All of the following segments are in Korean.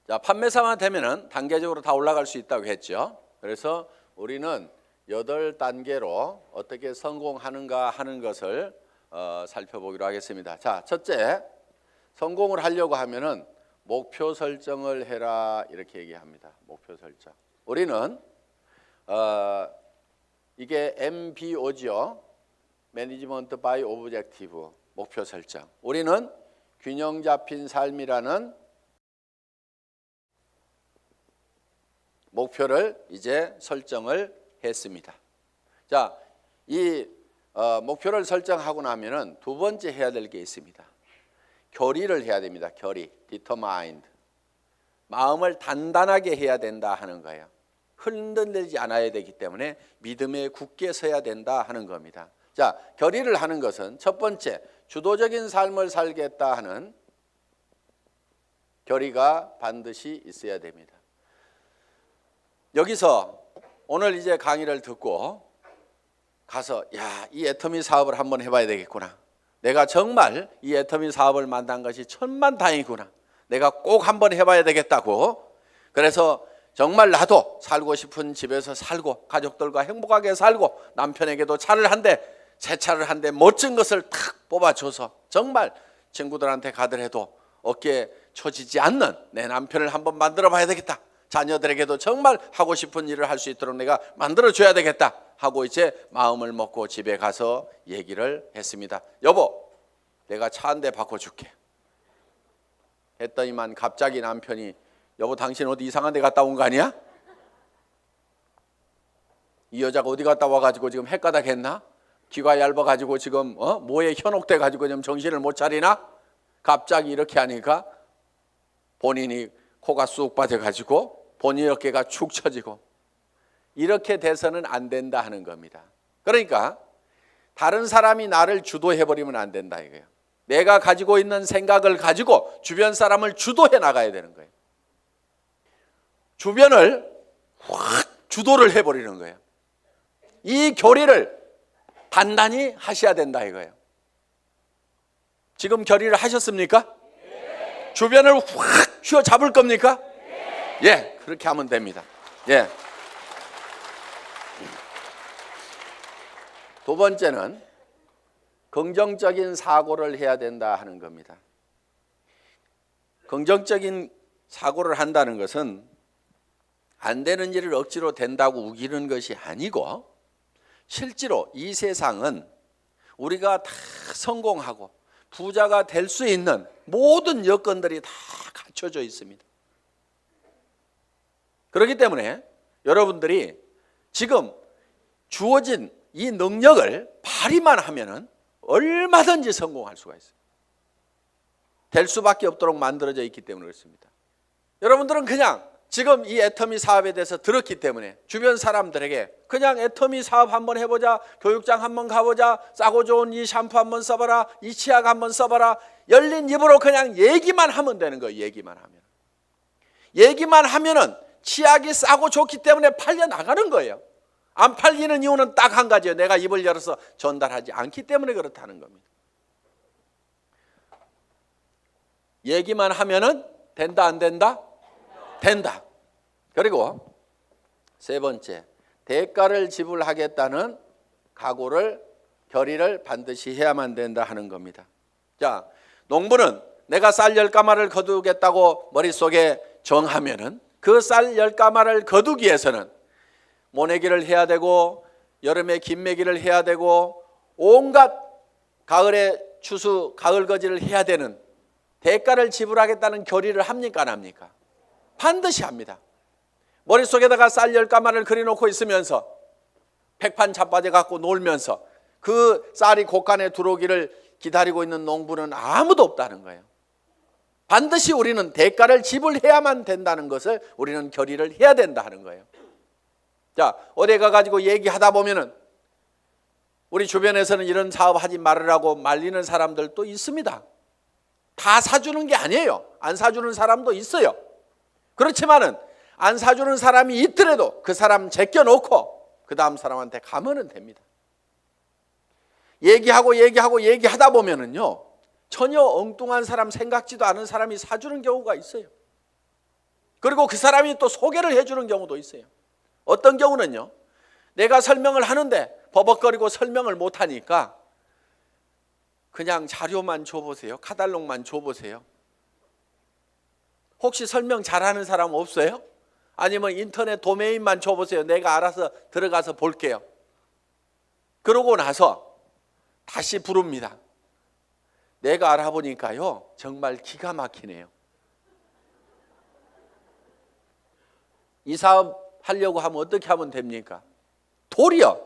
자, 판매사만 되면은 단계적으로 다 올라갈 수 있다고 했죠. 그래서 우리는 8단계로 어떻게 성공하는가 하는 것을 살펴보기로 하겠습니다. 자, 첫째, 성공을 하려고 하면은 목표 설정을 해라 이렇게 얘기합니다. 목표 설정. 우리는 이게 MBO죠. 매니지먼트 바이 오브젝티브, 목표 설정. 우리는 균형 잡힌 삶이라는 목표를 이제 설정을 했습니다. 자, 이 목표를 설정하고 나면은 두 번째 해야 될 게 있습니다. 결의를 해야 됩니다. 결의, determined. 마음을 단단하게 해야 된다 하는 거예요. 흔들리지 않아야 되기 때문에 믿음에 굳게 서야 된다 하는 겁니다. 자, 결의를 하는 것은 첫 번째, 주도적인 삶을 살겠다 하는 결의가 반드시 있어야 됩니다. 여기서 오늘 이제 강의를 듣고 가서 이 애터미 사업을 한번 해봐야 되겠구나. 내가 정말 이 애터미 사업을 만난 것이 천만다행이구나. 내가 꼭 한번 해봐야 되겠다고. 그래서 정말 나도 살고 싶은 집에서 살고 가족들과 행복하게 살고 남편에게도 차를 한 대, 새 차를 한 대 멋진 것을 탁 뽑아줘서 정말 친구들한테 가더라도 어깨에 처지지 않는 내 남편을 한번 만들어 봐야 되겠다. 자녀들에게도 정말 하고 싶은 일을 할 수 있도록 내가 만들어줘야 되겠다 하고 이제 마음을 먹고 집에 가서 얘기를 했습니다. 여보, 내가 차 한 대 바꿔줄게 했더니만 갑자기 남편이 여보, 당신 어디 이상한 데 갔다 온 거 아니야? 이 여자가 어디 갔다 와가지고 지금 헷가닥 했나? 귀가 얇아가지고 지금 뭐에 현혹돼 가지고 지금 정신을 못 차리나? 갑자기 이렇게 하니까 본인이 코가 쑥 빠져가지고 본인 어깨가 축 처지고 이렇게 돼서는 안 된다 하는 겁니다. 그러니까 다른 사람이 나를 주도해버리면 안 된다 이거예요. 내가 가지고 있는 생각을 가지고 주변 사람을 주도해 나가야 되는 거예요. 주변을 확 주도를 해버리는 거예요. 이 결의를 단단히 하셔야 된다 이거예요. 지금 결의를 하셨습니까? 네. 주변을 확 휘어잡을 겁니까? 네. 예, 그렇게 하면 됩니다. 예. 두 번째는 긍정적인 사고를 해야 된다 하는 겁니다. 긍정적인 사고를 한다는 것은 안 되는 일을 억지로 된다고 우기는 것이 아니고 실제로 이 세상은 우리가 다 성공하고 부자가 될 수 있는 모든 여건들이 다 갖춰져 있습니다. 그렇기 때문에 여러분들이 지금 주어진 이 능력을 발휘만 하면은 얼마든지 성공할 수가 있어요. 될 수밖에 없도록 만들어져 있기 때문에 그렇습니다. 여러분들은 그냥 지금 이 애터미 사업에 대해서 들었기 때문에 주변 사람들에게 그냥 애터미 사업 한번 해보자, 교육장 한번 가보자, 싸고 좋은 이 샴푸 한번 써봐라, 이 치약 한번 써봐라, 열린 입으로 그냥 얘기만 하면 되는 거예요. 얘기만 하면은 치약이 싸고 좋기 때문에 팔려 나가는 거예요. 안 팔리는 이유는 딱 한 가지예요. 내가 입을 열어서 전달하지 않기 때문에 그렇다는 겁니다. 얘기만 하면은 된다 안 된다? 된다. 그리고 세 번째, 대가를 지불하겠다는 각오를, 결의를 반드시 해야만 된다 하는 겁니다. 자, 농부는 내가 쌀 10가마를 거두겠다고 머릿속에 정하면은 그 쌀 10가마를 거두기 위해서는 모내기를 해야 되고 여름에 김매기를 해야 되고 온갖 가을에 추수, 가을거지를 해야 되는 대가를 지불하겠다는 결의를 합니까 안 합니까? 반드시 합니다. 머릿속에다가 쌀 10가마를 그려놓고 있으면서 백판 자빠져 갖고 놀면서 그 쌀이 곳간에 들어오기를 기다리고 있는 농부는 아무도 없다는 거예요. 반드시 우리는 대가를 지불해야만 된다는 것을 우리는 결의를 해야 된다 하는 거예요. 자, 어디 가가지고 얘기하다 보면은 우리 주변에서는 이런 사업 하지 말으라고 말리는 사람들도 있습니다. 다 사주는 게 아니에요. 안 사주는 사람도 있어요. 그렇지만은 안 사주는 사람이 있더라도 그 사람 제껴놓고 그 다음 사람한테 가면은 됩니다. 얘기하다 보면은요, 전혀 엉뚱한 사람, 생각지도 않은 사람이 사주는 경우가 있어요. 그리고 그 사람이 또 소개를 해주는 경우도 있어요. 어떤 경우는요, 내가 설명을 하는데 버벅거리고 설명을 못하니까 그냥 자료만 줘보세요. 카탈로그만 줘보세요. 혹시 설명 잘하는 사람 없어요? 아니면 인터넷 도메인만 줘보세요. 내가 알아서 들어가서 볼게요. 그러고 나서 다시 부릅니다. 내가 알아보니까요, 정말 기가 막히네요. 이 사업 하려고 하면 어떻게 하면 됩니까? 도리어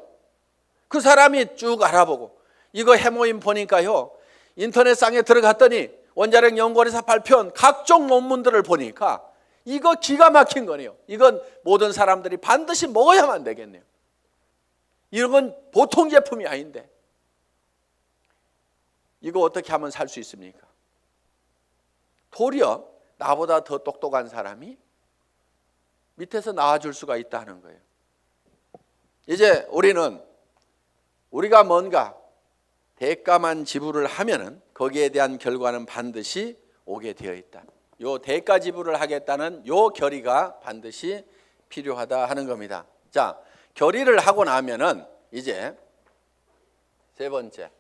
그 사람이 쭉 알아보고, 이거 해모임 보니까요, 인터넷상에 들어갔더니 원자력 연구원에서 발표한 각종 논문들을 보니까 이거 기가 막힌 거네요. 이건 모든 사람들이 반드시 먹어야만 되겠네요. 이런 건 보통 제품이 아닌데 이거 어떻게 하면 살 수 있습니까? 도리어 나보다 더 똑똑한 사람이 밑에서 나와줄 수가 있다는 거예요. 이제 우리가 뭔가 대가만 지불을 하면은 거기에 대한 결과는 반드시 오게 되어 있다. 요 대가 지불을 하겠다는 요 결의가 반드시 필요하다 하는 겁니다. 자, 결의를 하고 나면은 이제 세 번째,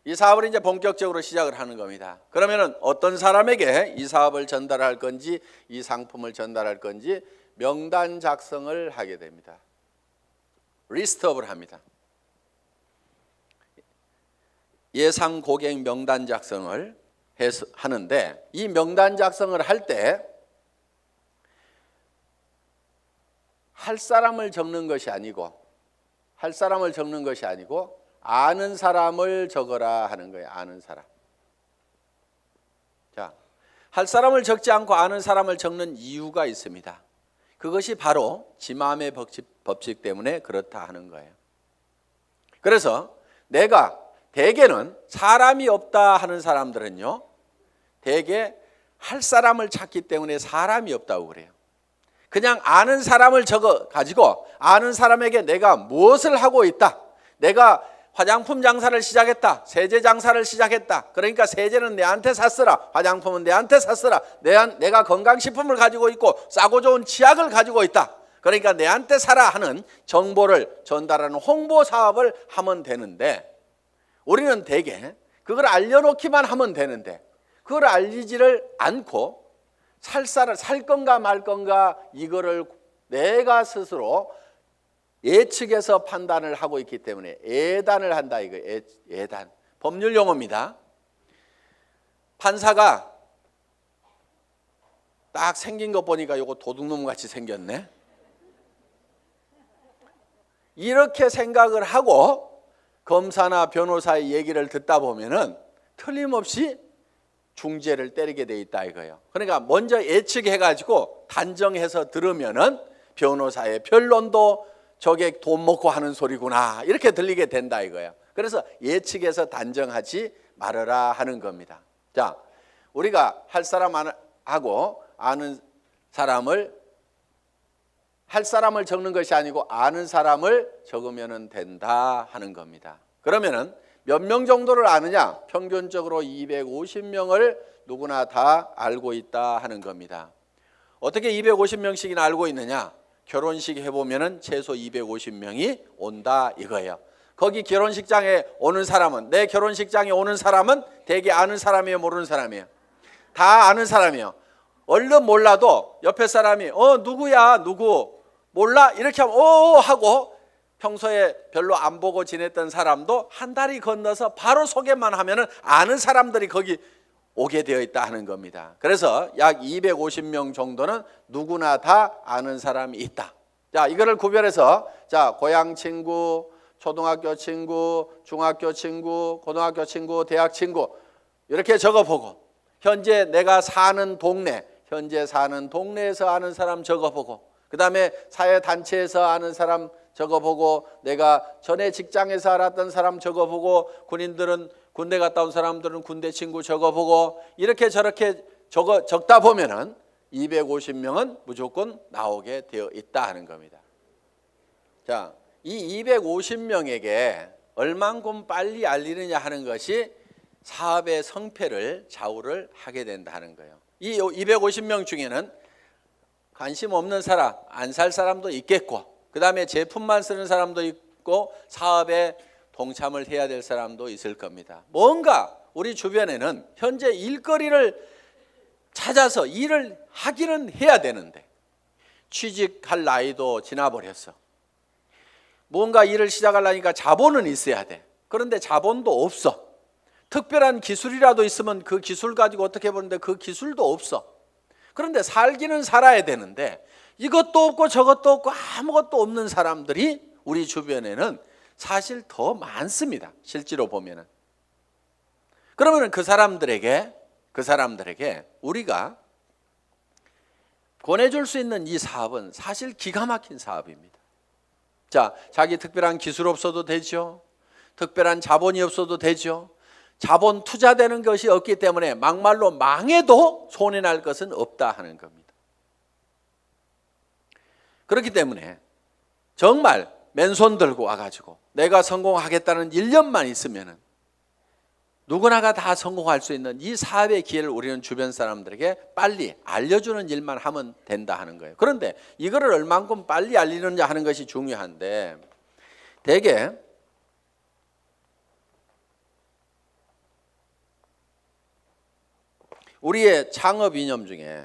이 사업을 이제 본격적으로 시작을 하는 겁니다. 그러면은 어떤 사람에게 이 사업을 전달할 건지, 이 상품을 전달할 건지 명단 작성을 하게 됩니다. 리스트업을 합니다. 예상 고객 명단 작성을 하는데, 이 명단 작성을 할 때 할 사람을 적는 것이 아니고 아는 사람을 적어라 하는 거예요. 아는 사람. 자, 할 사람을 적지 않고 아는 사람을 적는 이유가 있습니다. 그것이 바로 지마음의 법칙 때문에 그렇다 하는 거예요. 그래서 내가 대개는 사람이 없다 하는 사람들은요, 대개 할 사람을 찾기 때문에 사람이 없다고 그래요. 그냥 아는 사람을 적어 가지고 아는 사람에게 내가 무엇을 하고 있다, 내가 화장품 장사를 시작했다, 세제 장사를 시작했다, 그러니까 세제는 내한테 샀으라, 화장품은 내한테 샀으라, 내가 건강식품을 가지고 있고 싸고 좋은 치약을 가지고 있다, 그러니까 내한테 사라 하는 정보를 전달하는 홍보 사업을 하면 되는데, 우리는 대개 그걸 알려놓기만 하면 되는데 그걸 알리지를 않고 살 건가 말 건가 이거를 내가 스스로 예측해서 판단을 하고 있기 때문에 예단을 한다, 이거 예단. 법률 용어입니다. 판사가 딱 생긴 거 보니까 이거 도둑놈 같이 생겼네. 이렇게 생각을 하고 검사나 변호사의 얘기를 듣다 보면은 틀림없이 중죄를 때리게 돼 있다 이거예요. 그러니까 먼저 예측해가지고 단정해서 들으면은 변호사의 변론도 저게 돈 먹고 하는 소리구나 이렇게 들리게 된다 이거예요. 그래서 예측해서 단정하지 말아라 하는 겁니다. 자, 우리가 할 사람하고 아는 사람을, 할 사람을 적는 것이 아니고 아는 사람을 적으면 된다 하는 겁니다. 그러면은 몇 명 정도를 아느냐? 평균적으로 250명을 누구나 다 알고 있다 하는 겁니다. 어떻게 250명씩이나 알고 있느냐? 결혼식 해보면은 최소 250명이 온다 이거예요. 거기 결혼식장에 오는 사람은, 내 결혼식장에 오는 사람은 대개 아는 사람이에요, 모르는 사람이에요? 다 아는 사람이에요. 얼른 몰라도 옆에 사람이 누구야, 누구 몰라 이렇게 하면 하고, 평소에 별로 안 보고 지냈던 사람도 한 다리 건너서 바로 소개만 하면은 아는 사람들이 거기 오게 되어 있다 하는 겁니다. 그래서 약 250명 정도는 누구나 다 아는 사람이 있다. 자, 이거를 구별해서, 자, 고향 친구, 초등학교 친구, 중학교 친구, 고등학교 친구, 대학 친구 이렇게 적어보고, 현재 내가 사는 동네, 현재 사는 동네에서 아는 사람 적어보고, 그 다음에 사회단체에서 아는 사람 적어보고, 내가 전에 직장에서 알았던 사람 적어보고, 군인들은 군대 갔다 온 사람들은 군대 친구 적어보고, 이렇게 저렇게 적다 보면은 250명은 무조건 나오게 되어 있다 하는 겁니다. 자, 이 250명에게 얼만큼 빨리 알리느냐 하는 것이 사업의 성패를 좌우를 하게 된다는 거예요. 이 250명 중에는 관심 없는 사람, 안 살 사람도 있겠고, 그 다음에 제품만 쓰는 사람도 있고, 사업에 동참을 해야 될 사람도 있을 겁니다. 뭔가 우리 주변에는 현재 일거리를 찾아서 일을 하기는 해야 되는데 취직할 나이도 지나버렸어. 뭔가 일을 시작하려니까 자본은 있어야 돼. 그런데 자본도 없어. 특별한 기술이라도 있으면 그 기술 가지고 어떻게 보는데 그 기술도 없어. 그런데 살기는 살아야 되는데 이것도 없고 저것도 없고 아무것도 없는 사람들이 우리 주변에는 사실 더 많습니다. 실제로 보면은. 그러면 그 사람들에게 우리가 권해줄 수 있는 이 사업은 사실 기가 막힌 사업입니다. 자, 자기 특별한 기술 없어도 되죠. 특별한 자본이 없어도 되죠. 자본 투자되는 것이 없기 때문에 막말로 망해도 손해날 것은 없다 하는 겁니다. 그렇기 때문에 정말 맨손 들고 와가지고 내가 성공하겠다는 일념만 있으면은 누구나가 다 성공할 수 있는 이 사업의 기회를 우리는 주변 사람들에게 빨리 알려주는 일만 하면 된다 하는 거예요. 그런데 이거를 얼만큼 빨리 알리느냐 하는 것이 중요한데 대개 우리의 창업 이념 중에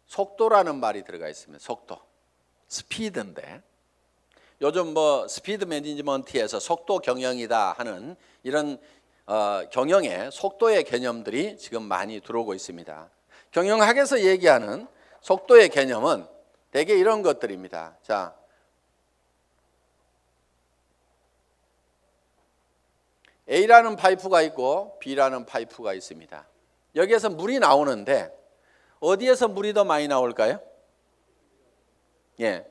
속도라는 말이 들어가 있습니다. 속도, 스피드인데 요즘 뭐 스피드 매니지먼트에서 속도 경영이다 하는 이런 경영의 속도의 개념들이 지금 많이 들어오고 있습니다. 경영학에서 얘기하는 속도의 개념은 대개 이런 것들입니다. 자, A라는 파이프가 있고 B라는 파이프가 있습니다. 여기에서 물이 나오는데 어디에서 물이 더 많이 나올까요? 예,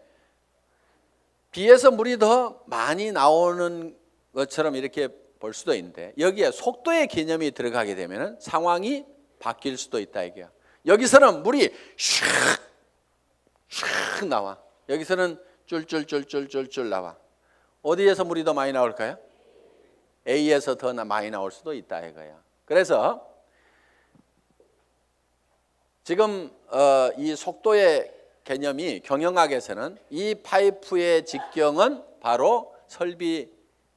B에서 물이 더 많이 나오는 것처럼 이렇게 볼 수도 있는데 여기에 속도의 개념이 들어가게 되면 상황이 바뀔 수도 있다 이게요. 여기서는 물이 슉 나와. 여기서는 쫄쫄쫄쫄쫄쫄 나와. 어디에서 물이 더 많이 나올까요? A에서 더 많이 나올 수도 있다 이거야. 그래서 지금 이 속도의 개념이 경영학에서는 이 파이프의 직경은 바로 설비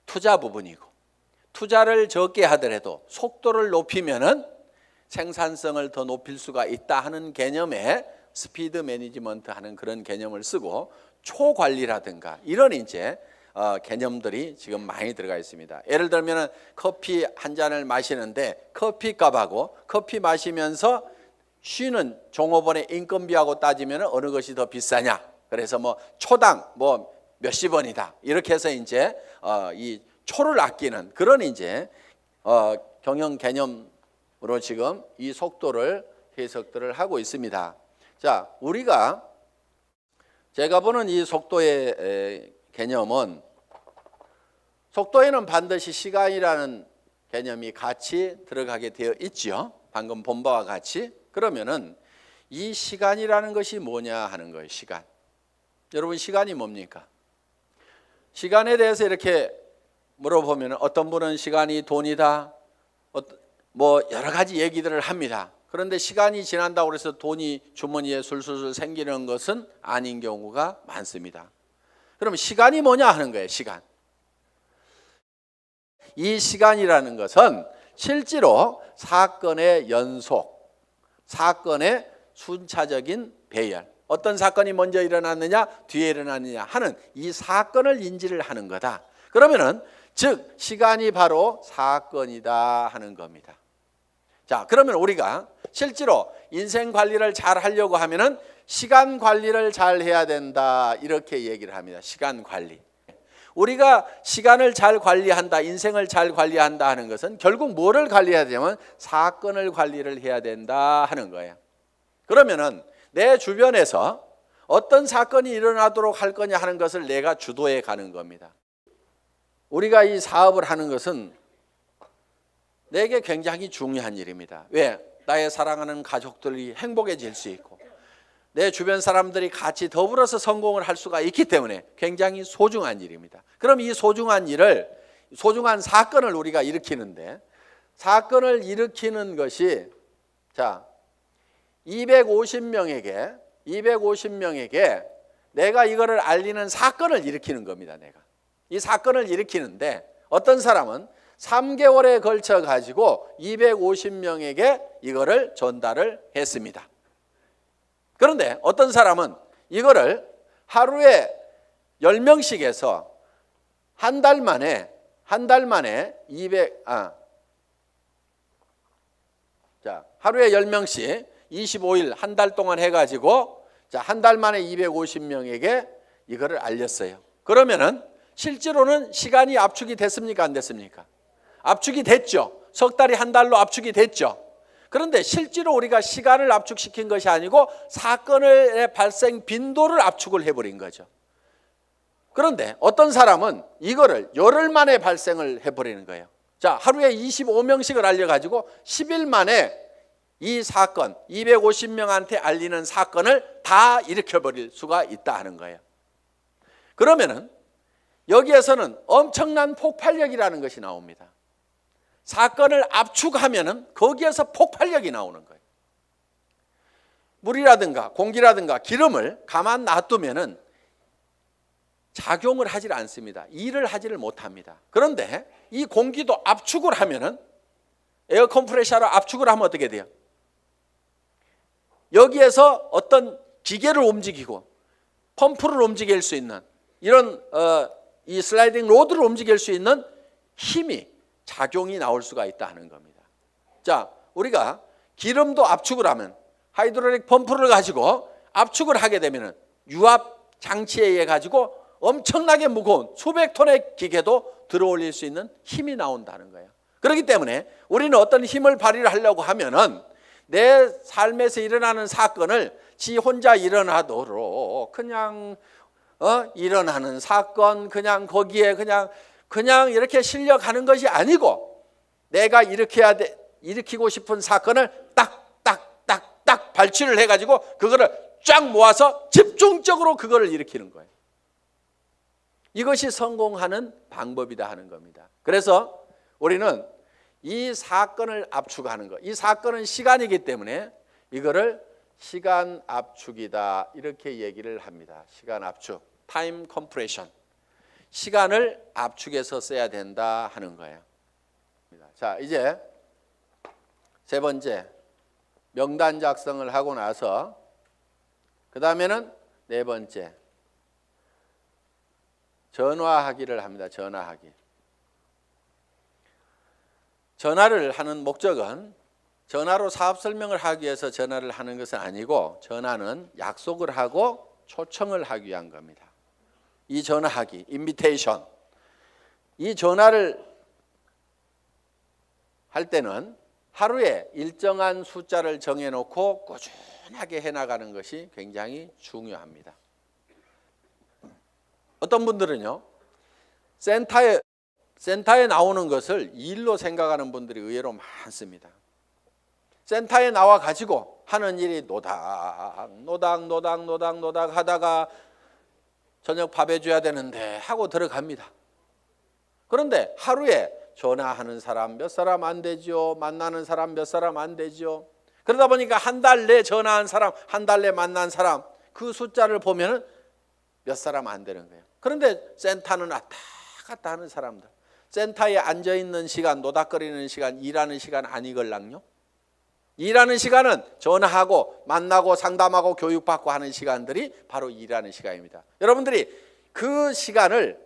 투자 부분이고 투자를 적게 하더라도 속도를 높이면은 생산성을 더 높일 수가 있다 하는 개념의 스피드 매니지먼트 하는 그런 개념을 쓰고 초관리라든가 이런 이제 개념들이 지금 많이 들어가 있습니다. 예를 들면 커피 한 잔을 마시는데 커피값하고 커피 마시면서 쉬는 종업원의 인건비하고 따지면 어느 것이 더 비싸냐? 그래서 뭐 초당 뭐 몇십 원이다. 이렇게 해서 이제 이 초를 아끼는 그런 이제 경영 개념으로 지금 이 속도를 해석들을 하고 있습니다. 자, 우리가 제가 보는 이 속도의 개념은 속도에는 반드시 시간이라는 개념이 같이 들어가게 되어 있죠. 방금 본 바와 같이. 그러면은 이 시간이라는 것이 뭐냐 하는 거예요. 시간. 여러분 시간이 뭡니까? 시간에 대해서 이렇게 물어보면 어떤 분은 시간이 돈이다. 뭐 여러 가지 얘기들을 합니다. 그런데 시간이 지난다고 해서 돈이 주머니에 술술술 생기는 것은 아닌 경우가 많습니다. 그럼 시간이 뭐냐 하는 거예요. 시간. 이 시간이라는 것은 실제로 사건의 연속, 사건의 순차적인 배열, 어떤 사건이 먼저 일어났느냐 뒤에 일어났느냐 하는 이 사건을 인지를 하는 거다. 그러면은 즉 시간이 바로 사건이다 하는 겁니다. 자, 그러면 우리가 실제로 인생 관리를 잘 하려고 하면은 시간 관리를 잘 해야 된다 이렇게 얘기를 합니다. 시간 관리. 우리가 시간을 잘 관리한다, 인생을 잘 관리한다 하는 것은 결국 뭐를 관리해야 되냐면 사건을 관리를 해야 된다 하는 거예요. 그러면은 내 주변에서 어떤 사건이 일어나도록 할 거냐 하는 것을 내가 주도해 가는 겁니다. 우리가 이 사업을 하는 것은 내게 굉장히 중요한 일입니다. 왜? 나의 사랑하는 가족들이 행복해질 수 있고 내 주변 사람들이 같이 더불어서 성공을 할 수가 있기 때문에 굉장히 소중한 일입니다. 그럼 이 소중한 일을, 소중한 사건을 우리가 일으키는데, 사건을 일으키는 것이, 자, 250명에게 내가 이거를 알리는 사건을 일으키는 겁니다. 내가 이 사건을 일으키는데, 어떤 사람은 3개월에 걸쳐 가지고 250명에게 이거를 전달을 했습니다. 그런데 어떤 사람은 이거를 하루에 10명씩 해서 한 달 만에 200, 자, 하루에 10명씩 25일 한 달 동안 해가지고, 자, 한 달 만에 250명에게 이거를 알렸어요. 그러면은 실제로는 시간이 압축이 됐습니까? 안 됐습니까? 압축이 됐죠. 석 달이 한 달로 압축이 됐죠. 그런데 실제로 우리가 시간을 압축시킨 것이 아니고 사건의 발생 빈도를 압축을 해버린 거죠. 그런데 어떤 사람은 이거를 열흘 만에 발생을 해버리는 거예요. 자, 하루에 25명씩을 알려가지고 10일 만에 이 사건, 250명한테 알리는 사건을 다 일으켜버릴 수가 있다 하는 거예요. 그러면은 여기에서는 엄청난 폭발력이라는 것이 나옵니다. 사건을 압축하면은 거기에서 폭발력이 나오는 거예요. 물이라든가 공기라든가 기름을 가만 놔두면은 작용을 하질 않습니다. 일을 하지를 못합니다. 그런데 이 공기도 압축을 하면은, 에어 컴프레셔로 압축을 하면 어떻게 돼요? 여기에서 어떤 기계를 움직이고 펌프를 움직일 수 있는 이런 이 슬라이딩 로드를 움직일 수 있는 힘이, 작용이 나올 수가 있다 하는 겁니다. 자, 우리가 기름도 압축을 하면, 하이드롤릭 펌프를 가지고 압축을 하게 되면은 유압 장치에 의해 가지고 엄청나게 무거운 수백 톤의 기계도 들어올릴 수 있는 힘이 나온다는 거예요. 그렇기 때문에 우리는 어떤 힘을 발휘를 하려고 하면은 내 삶에서 일어나는 사건을 지 혼자 일어나도록 그냥 일어나는 사건, 그냥 거기에 그냥 이렇게 실려가는 것이 아니고, 내가 일으키고 싶은 사건을 딱 발치를 해가지고 그거를 쫙 모아서 집중적으로 그거를 일으키는 거예요. 이것이 성공하는 방법이다 하는 겁니다. 그래서 우리는 이 사건을 압축하는 것, 이 사건은 시간이기 때문에 이거를 시간 압축이다 이렇게 얘기를 합니다. 시간 압축, 타임 컴프레션, 시간을 압축해서 써야 된다 하는 거예요. 자, 이제 세 번째, 명단 작성을 하고 나서 그 다음에는 네 번째, 전화하기를 합니다. 전화하기. 전화를 하는 목적은 전화로 사업 설명을 하기 위해서 전화를 하는 것은 아니고, 전화는 약속을 하고 초청을 하기 위한 겁니다. 이 전화하기, 인비테이션, 이 전화를 할 때는 하루에 일정한 숫자를 정해놓고 꾸준하게 해나가는 것이 굉장히 중요합니다. 어떤 분들은요, 센터에 나오는 것을 일로 생각하는 분들이 의외로 많습니다. 센터에 나와 가지고 하는 일이 노닥 하다가 저녁 밥 해줘야 되는데 하고 들어갑니다. 그런데 하루에 전화하는 사람 몇 사람 안 되죠. 만나는 사람 몇 사람 안 되죠. 그러다 보니까 한 달 내 전화한 사람, 한 달 내 만난 사람, 그 숫자를 보면은 몇 사람 안 되는 거예요. 그런데 센터는 왔다 갔다 하는 사람들, 센터에 앉아있는 시간, 노닥거리는 시간, 일하는 시간 아니걸랑요? 일하는 시간은 전화하고 만나고 상담하고 교육받고 하는 시간들이 바로 일하는 시간입니다. 여러분들이 그 시간을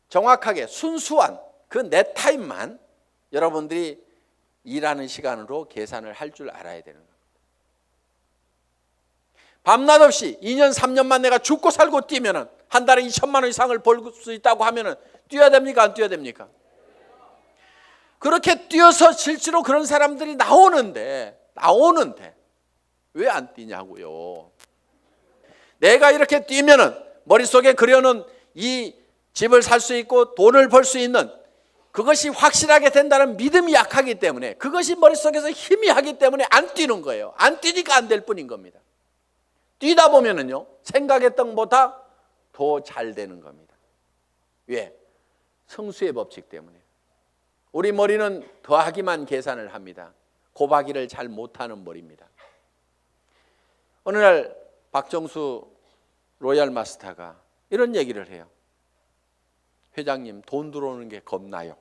정확하게 순수한 그 내 타임만 여러분들이 일하는 시간으로 계산을 할 줄 알아야 되는 겁니다. 밤낮 없이 2년 3년만 내가 죽고 살고 뛰면은 한 달에 2천만 원 이상을 벌 수 있다고 하면은 뛰어야 됩니까? 안 뛰어야 됩니까? 그렇게 뛰어서 실제로 그런 사람들이 나오는데 왜 안 뛰냐고요. 내가 이렇게 뛰면은 머릿속에 그려놓은 이 집을 살 수 있고 돈을 벌 수 있는 그것이 확실하게 된다는 믿음이 약하기 때문에, 그것이 머릿속에서 희미하기 때문에 안 뛰는 거예요. 안 뛰니까 안 될 뿐인 겁니다. 뛰다 보면은요, 생각했던 것보다 더 잘 되는 겁니다. 왜? 성수의 법칙 때문에. 우리 머리는 더하기만 계산을 합니다. 곱하기를 잘 못하는 머리입니다. 어느 날 박정수 로얄 마스터가 이런 얘기를 해요. 회장님, 돈 들어오는 게 겁나요.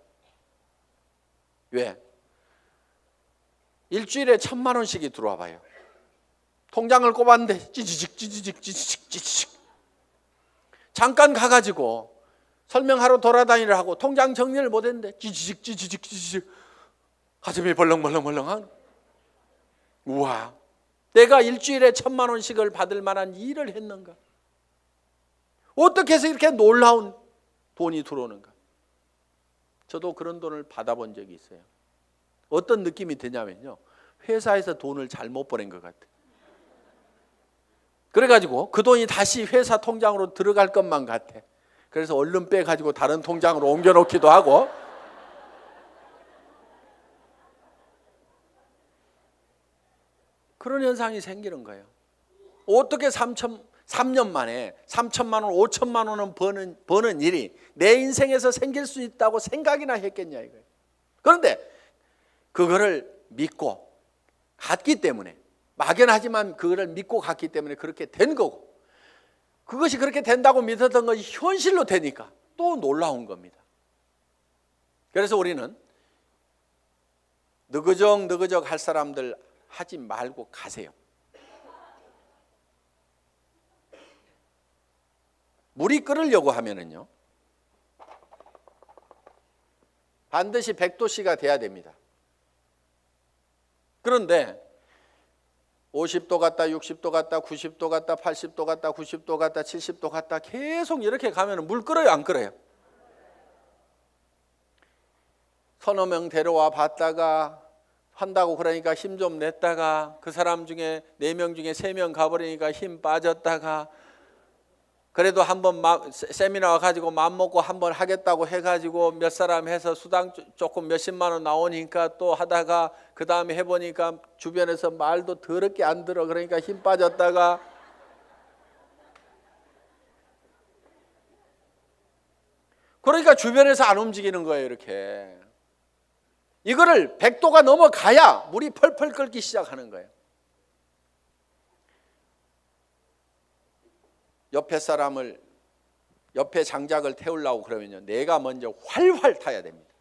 왜? 일주일에 1,000만 원씩이 들어와 봐요. 통장을 꼽았는데 찌지직 잠깐 가가지고 설명하러 돌아다니려 하고 통장 정리를 못했는데 찌지직 가슴이 벌렁벌렁한. 우와, 내가 일주일에 1,000만 원씩을 받을 만한 일을 했는가? 어떻게 해서 이렇게 놀라운 돈이 들어오는가? 저도 그런 돈을 받아본 적이 있어요. 어떤 느낌이 드냐면요, 회사에서 돈을 잘못 보낸 것 같아요. 그래가지고 그 돈이 다시 회사 통장으로 들어갈 것만 같아. 그래서 얼른 빼가지고 다른 통장으로 옮겨놓기도 하고. 그런 현상이 생기는 거예요. 어떻게 3년 만에 3천만 원, 5천만 원은 버는 일이 내 인생에서 생길 수 있다고 생각이나 했겠냐 이거예요. 그런데 그거를 믿고 갔기 때문에, 막연하지만 그거를 믿고 갔기 때문에 그렇게 된 거고, 그것이 그렇게 된다고 믿었던 것이 현실로 되니까 또 놀라운 겁니다. 그래서 우리는 느그적 할 사람들 하지 말고 가세요. 물이 끓으려고 하면은요, 반드시 100도씨가 돼야 됩니다. 그런데 50도 갔다 60도 갔다 90도 갔다 80도 갔다 90도 갔다 70도 갔다 계속 이렇게 가면 물 끓어요, 안 끓어요? 서너 명 데려와 봤다가 한다고 그러니까 힘 좀 냈다가 그 사람 중에 4명 중에 3명 가버리니까 힘 빠졌다가, 그래도 한번 세미나 와가지고 마음먹고 한번 하겠다고 해가지고 몇 사람 해서 수당 조금 몇십만 원 나오니까 또 하다가 그 다음에 해보니까 주변에서 말도 더럽게 안 들어. 그러니까 힘 빠졌다가, 그러니까 주변에서 안 움직이는 거예요. 이렇게 이거를 100도가 넘어가야 물이 펄펄 끓기 시작하는 거예요. 옆에 장작을 태우려고 그러면요, 내가 먼저 활활 타야 됩니다.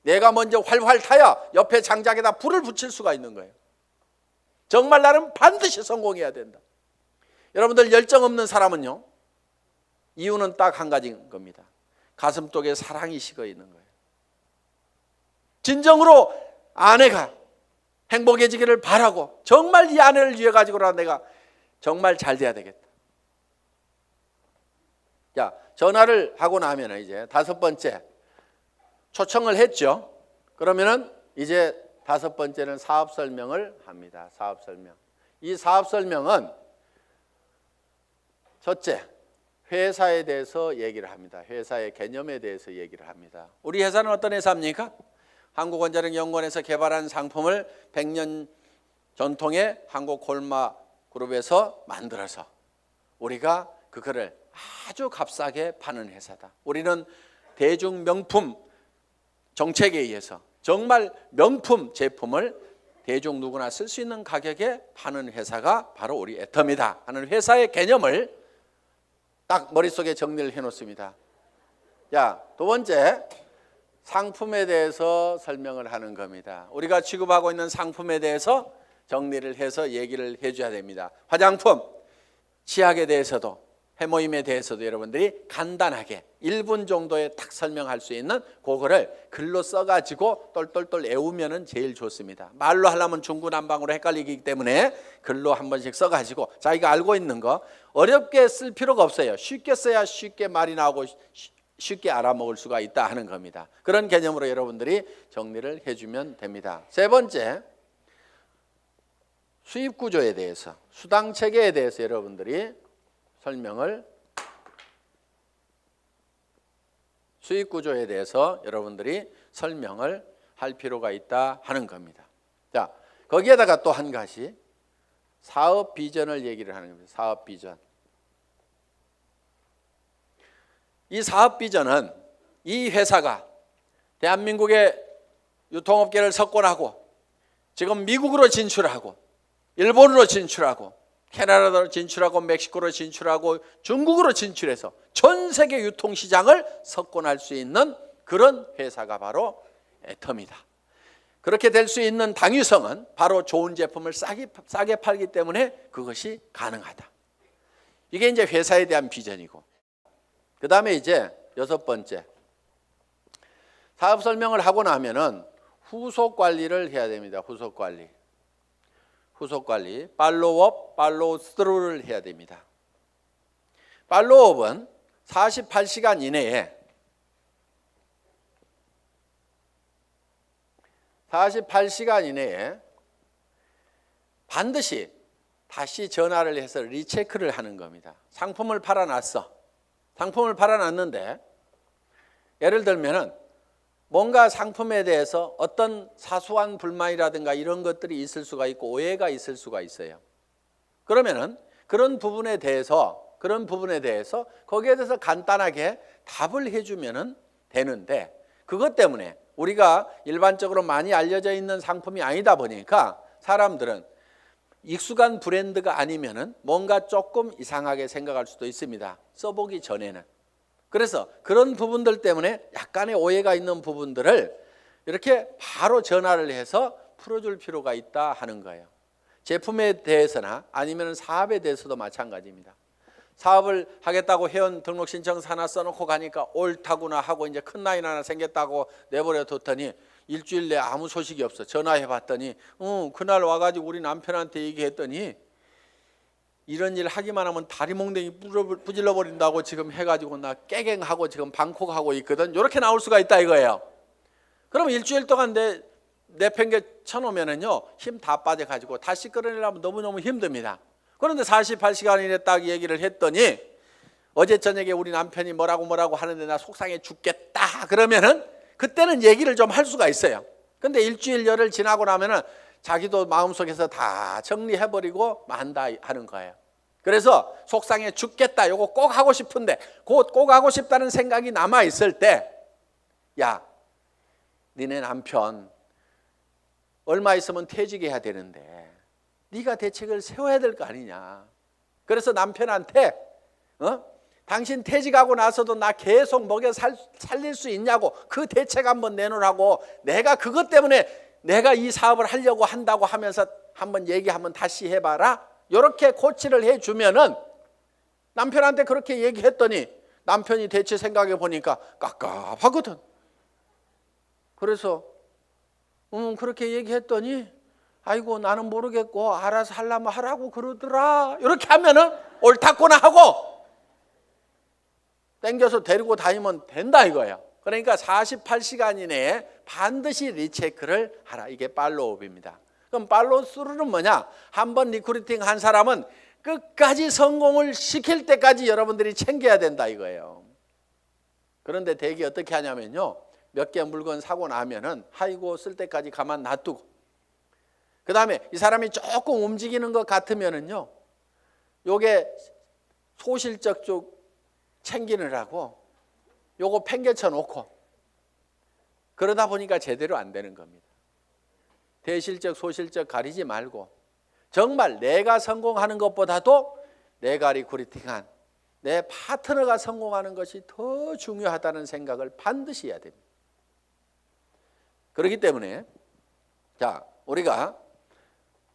내가 먼저 활활 타야 옆에 장작에다 불을 붙일 수가 있는 거예요. 정말 나는 반드시 성공해야 된다. 여러분들, 열정 없는 사람은요, 이유는 딱 한 가지인 겁니다. 가슴속에 사랑이 식어 있는 거예요. 진정으로 아내가 행복해지기를 바라고, 정말 이 아내를 위해 가지고라도 내가 정말 잘 돼야 되겠다. 자, 전화를 하고 나면 이제 5번째 초청을 했죠. 그러면은 이제 5번째는 사업 설명을 합니다. 사업 설명. 이 사업 설명은 첫째, 회사에 대해서 얘기를 합니다. 회사의 개념에 대해서 얘기를 합니다. 우리 회사는 어떤 회사입니까? 한국원자력연구원에서 개발한 상품을 100년 전통의 한국골마그룹에서 만들어서 우리가 그거를 아주 값싸게 파는 회사다. 우리는 대중 명품 정책에 의해서 정말 명품 제품을 대중 누구나 쓸 수 있는 가격에 파는 회사가 바로 우리 애터미다 하는 회사의 개념을 딱 머릿속에 정리를 해놓습니다. 자, 두 번째, 상품에 대해서 설명을 하는 겁니다. 우리가 취급하고 있는 상품에 대해서 정리를 해서 얘기를 해줘야 됩니다. 화장품, 치약에 대해서도, 해모임에 대해서도 여러분들이 간단하게 1분 정도에 딱 설명할 수 있는 그거를 글로 써가지고 똘똘똘 외우면 제일 좋습니다. 말로 하려면 중구난방으로 헷갈리기 때문에 글로 한 번씩 써가지고 자기가 알고 있는 거 어렵게 쓸 필요가 없어요. 쉽게 써야 쉽게 말이 나오고 쉽게 알아먹을 수가 있다 하는 겁니다. 그런 개념으로 여러분들이 정리를 해주면 됩니다. 세 번째, 수입 구조에 대해서, 수당 체계에 대해서 여러분들이 수입 구조에 대해서 여러분들이 설명을 할 필요가 있다 하는 겁니다. 자, 거기에다가 또 한 가지 사업 비전을 얘기를 하는 겁니다. 사업 비전. 이 사업 비전은 이 회사가 대한민국의 유통업계를 석권하고 지금 미국으로 진출하고 일본으로 진출하고 캐나다로 진출하고 멕시코로 진출하고 중국으로 진출해서 전 세계 유통시장을 석권할 수 있는 그런 회사가 바로 애터미다. 그렇게 될 수 있는 당위성은 바로 좋은 제품을 싸게 팔기 때문에 그것이 가능하다. 이게 이제 회사에 대한 비전이고, 그 다음에 이제 6번째, 사업 설명을 하고 나면은 후속 관리를 해야 됩니다. 후속 관리. 후속 관리, 팔로우업, 팔로우 스루를 해야 됩니다. 팔로우업은 48시간 이내에 48시간 이내에 반드시 다시 전화를 해서 리체크를 하는 겁니다. 상품을 팔아놨어. 상품을 팔아놨는데 예를 들면은 뭔가 상품에 대해서 어떤 사소한 불만이라든가 이런 것들이 있을 수가 있고 오해가 있을 수가 있어요. 그러면은 그런 부분에 대해서 거기에 대해서 간단하게 답을 해주면은 되는데, 그것 때문에 우리가 일반적으로 많이 알려져 있는 상품이 아니다 보니까 사람들은 익숙한 브랜드가 아니면은 뭔가 조금 이상하게 생각할 수도 있습니다. 써보기 전에는. 그래서 그런 부분들 때문에 약간의 오해가 있는 부분들을 이렇게 바로 전화를 해서 풀어줄 필요가 있다 하는 거예요. 제품에 대해서나 아니면 사업에 대해서도 마찬가지입니다. 사업을 하겠다고 회원 등록 신청서 하나 써놓고 가니까 옳다구나 하고 이제 큰 라인 하나 생겼다고 내버려 뒀더니 일주일 내에 아무 소식이 없어. 전화해 봤더니 그날 와가지고 우리 남편한테 얘기했더니 이런 일 하기만 하면 다리 몽둥이 부질러 버린다고 지금 해가지고 나 깨갱하고 지금 방콕하고 있거든. 이렇게 나올 수가 있다 이거예요. 그럼 일주일 동안 내팽개 쳐놓으면은요 힘 다 빠져가지고 다시 끌어내려면 너무너무 힘듭니다. 그런데 48시간 이내 딱 얘기를 했더니 어제 저녁에 우리 남편이 뭐라고 하는데 나 속상해 죽겠다 그러면은 그때는 얘기를 좀 할 수가 있어요. 근데 일주일 열흘 지나고 나면은 자기도 마음속에서 다 정리해버리고 만다 하는 거예요. 그래서 속상해 죽겠다 요거 꼭 하고 싶은데 꼭 하고 싶다는 생각이 남아있을 때, 야 니네 남편 얼마 있으면 퇴직해야 되는데 네가 대책을 세워야 될 거 아니냐. 그래서 남편한테 당신 퇴직하고 나서도 나 계속 먹여 살릴 수 있냐고 그 대책 한번 내놓으라고, 내가 그것 때문에 내가 이 사업을 하려고 한다고 하면서 한번 얘기 한번 다시 해봐라. 이렇게 코치를 해주면은 남편한테 그렇게 얘기했더니 남편이 대체 생각해 보니까 깝깝하거든. 그래서 그렇게 얘기했더니 아이고 나는 모르겠고 알아서 하려면 하라고 그러더라. 이렇게 하면은 옳다구나 하고 땡겨서 데리고 다니면 된다 이거예요. 그러니까 48시간 이내에 반드시 리체크를 하라. 이게 팔로우업입니다. 그럼 팔로우 스루는 뭐냐? 한번 리크루팅 한 사람은 끝까지 성공을 시킬 때까지 여러분들이 챙겨야 된다 이거예요. 그런데 대개 어떻게 하냐면요, 몇 개 물건 사고 나면은 아이고 쓸 때까지 가만 놔두고, 그 다음에 이 사람이 조금 움직이는 것 같으면은요, 요게 소실적 쪽 챙기느라고 요거 팽개쳐 놓고 그러다 보니까 제대로 안 되는 겁니다. 대실적 소실적 가리지 말고 정말 내가 성공하는 것보다도 내가 리크루팅한 내 파트너가 성공하는 것이 더 중요하다는 생각을 반드시 해야 됩니다. 그렇기 때문에 자, 우리가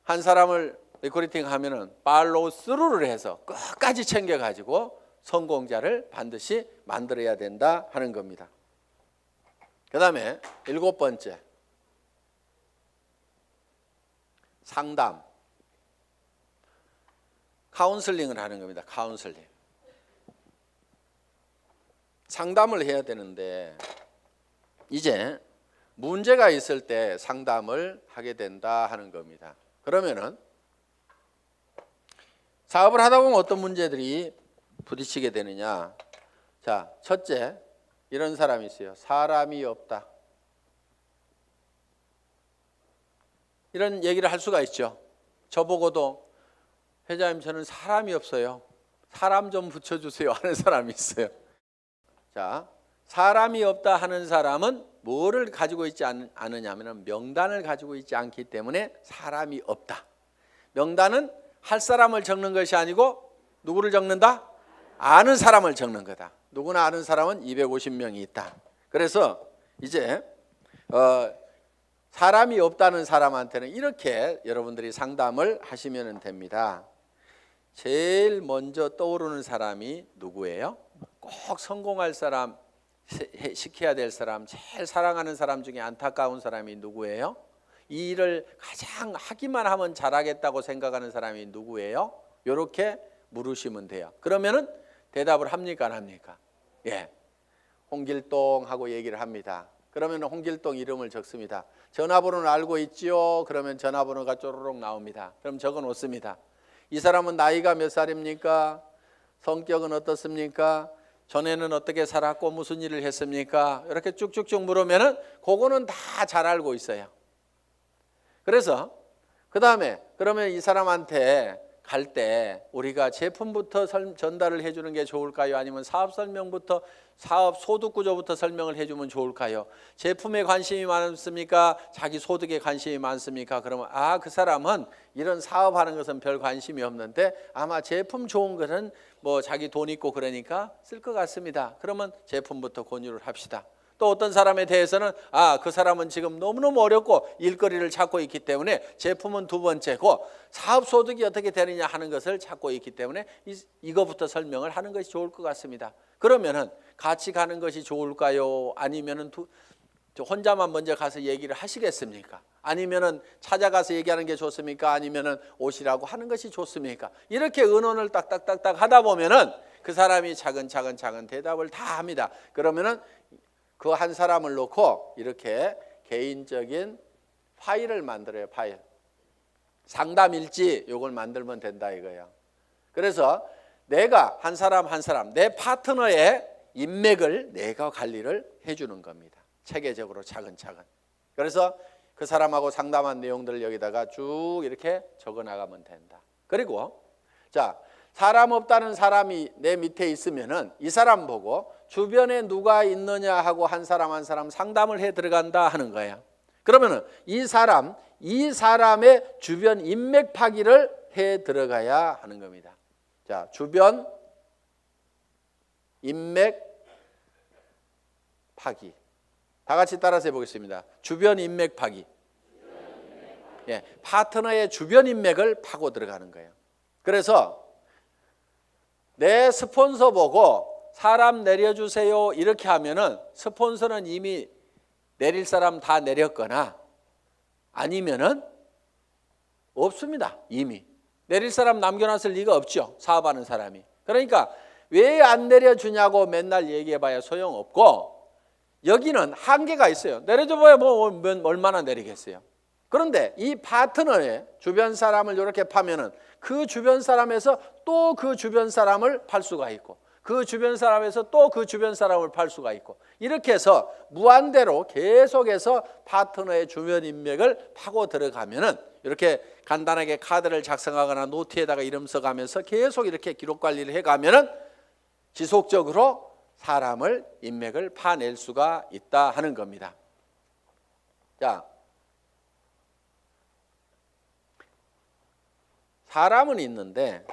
한 사람을 리크루팅하면은 팔로우 스루를 해서 끝까지 챙겨가지고 성공자를 반드시 만들어야 된다 하는 겁니다. 그 다음에 7번째, 상담, 카운슬링을 하는 겁니다. 카운슬링. 상담을 해야 되는데 이제 문제가 있을 때 상담을 하게 된다 하는 겁니다. 그러면은 사업을 하다 보면 어떤 문제들이 부딪히게 되느냐. 자, 첫째, 이런 사람이 있어요. 사람이 없다. 이런 얘기를 할 수가 있죠. 저보고도 회장님 저는 사람이 없어요. 사람 좀 붙여주세요 하는 사람이 있어요. 자, 사람이 없다 하는 사람은 뭐를 가지고 있지 않느냐면 명단을 가지고 있지 않기 때문에 사람이 없다. 명단은 할 사람을 적는 것이 아니고 누구를 적는다? 아는 사람을 적는 거다. 누구나 아는 사람은 250명이 있다. 그래서 이제 사람이 없다는 사람한테는 이렇게 여러분들이 상담을 하시면 됩니다. 제일 먼저 떠오르는 사람이 누구예요? 꼭 성공할 사람, 시켜야 될 사람, 제일 사랑하는 사람 중에 안타까운 사람이 누구예요? 이 일을 가장 하기만 하면 잘하겠다고 생각하는 사람이 누구예요? 이렇게 물으시면 돼요. 그러면은 대답을 합니까 안 합니까? 예, 홍길동 하고 얘기를 합니다. 그러면 홍길동 이름을 적습니다. 전화번호는 알고 있지요? 그러면 전화번호가 쪼르륵 나옵니다. 그럼 적어 놓습니다. 이 사람은 나이가 몇 살입니까? 성격은 어떻습니까? 전에는 어떻게 살았고 무슨 일을 했습니까? 이렇게 쭉쭉쭉 물으면은 그거는 다 잘 알고 있어요. 그래서 그 다음에 그러면 이 사람한테 갈 때 우리가 제품부터 전달을 해주는 게 좋을까요? 아니면 사업 설명부터 사업 소득 구조부터 설명을 해주면 좋을까요? 제품에 관심이 많습니까? 자기 소득에 관심이 많습니까? 그러면 그 사람은 이런 사업하는 것은 별 관심이 없는데 아마 제품 좋은 것은 뭐 자기 돈 있고 그러니까 쓸 것 같습니다. 그러면 제품부터 권유를 합시다. 또 어떤 사람에 대해서는 그 사람은 지금 너무너무 어렵고 일거리를 찾고 있기 때문에 제품은 두 번째고 사업 소득이 어떻게 되느냐 하는 것을 찾고 있기 때문에 이거부터 설명을 하는 것이 좋을 것 같습니다. 그러면은 같이 가는 것이 좋을까요? 아니면은 혼자만 먼저 가서 얘기를 하시겠습니까? 아니면은 찾아가서 얘기하는 게 좋습니까? 아니면은 오시라고 하는 것이 좋습니까? 이렇게 의논을 딱딱딱딱 하다 보면은 그 사람이 차근차근 대답을 다 합니다. 그러면은 그 한 사람을 놓고 이렇게 개인적인 파일을 만들어요. 파일. 상담일지 이걸 만들면 된다 이거예요. 그래서 내가 한 사람 내 파트너의 인맥을 내가 관리를 해주는 겁니다. 체계적으로 차근차근. 그래서 그 사람하고 상담한 내용들을 여기다가 쭉 이렇게 적어 나가면 된다. 그리고 자, 사람 없다는 사람이 내 밑에 있으면은 이 사람 보고 주변에 누가 있느냐 하고 한 사람 상담을 해 들어간다 하는 거예요. 그러면은 이 사람의 주변 인맥 파기를 해 들어가야 하는 겁니다. 자, 주변 인맥 파기. 다 같이 따라서 해보겠습니다. 주변 인맥 파기. 예, 파트너의 주변 인맥을 파고 들어가는 거예요. 그래서 내 스폰서 보고 사람 내려주세요 이렇게 하면은 스폰서는 이미 내릴 사람 다 내렸거나 아니면은 없습니다. 이미 내릴 사람 남겨놨을 리가 없죠. 사업하는 사람이. 그러니까 왜 안 내려주냐고 맨날 얘기해봐야 소용없고 여기는 한계가 있어요. 내려줘봐야 뭐 얼마나 내리겠어요. 그런데 이 파트너의 주변 사람을 이렇게 파면은 그 주변 사람에서 또 그 주변 사람을 팔 수가 있고 그 주변 사람에서 또 그 주변 사람을 팔 수가 있고 이렇게 해서 무한대로 계속해서 파트너의 주변 인맥을 파고 들어가면은 이렇게 간단하게 카드를 작성하거나 노트에다가 이름 써가면서 계속 이렇게 기록 관리를 해가면은 지속적으로 사람을 인맥을 파낼 수가 있다 하는 겁니다. 자, 사람은 있는데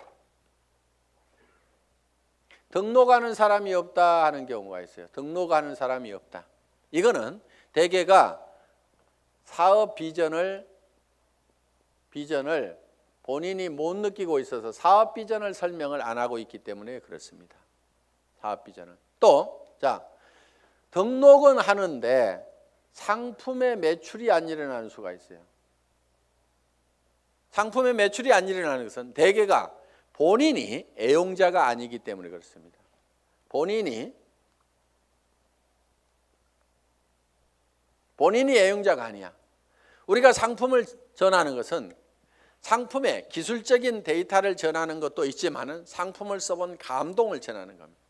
등록하는 사람이 없다 하는 경우가 있어요. 등록하는 사람이 없다. 이거는 대개가 사업 비전을 본인이 못 느끼고 있어서 사업 비전을 설명을 안 하고 있기 때문에 그렇습니다. 사업 비전을. 또, 자, 등록은 하는데 상품의 매출이 안 일어나는 수가 있어요. 상품의 매출이 안 일어나는 것은 대개가 본인이 애용자가 아니기 때문에 그렇습니다. 본인이 애용자가 아니야. 우리가 상품을 전하는 것은 상품의 기술적인 데이터를 전하는 것도 있지만은 상품을 써본 감동을 전하는 겁니다.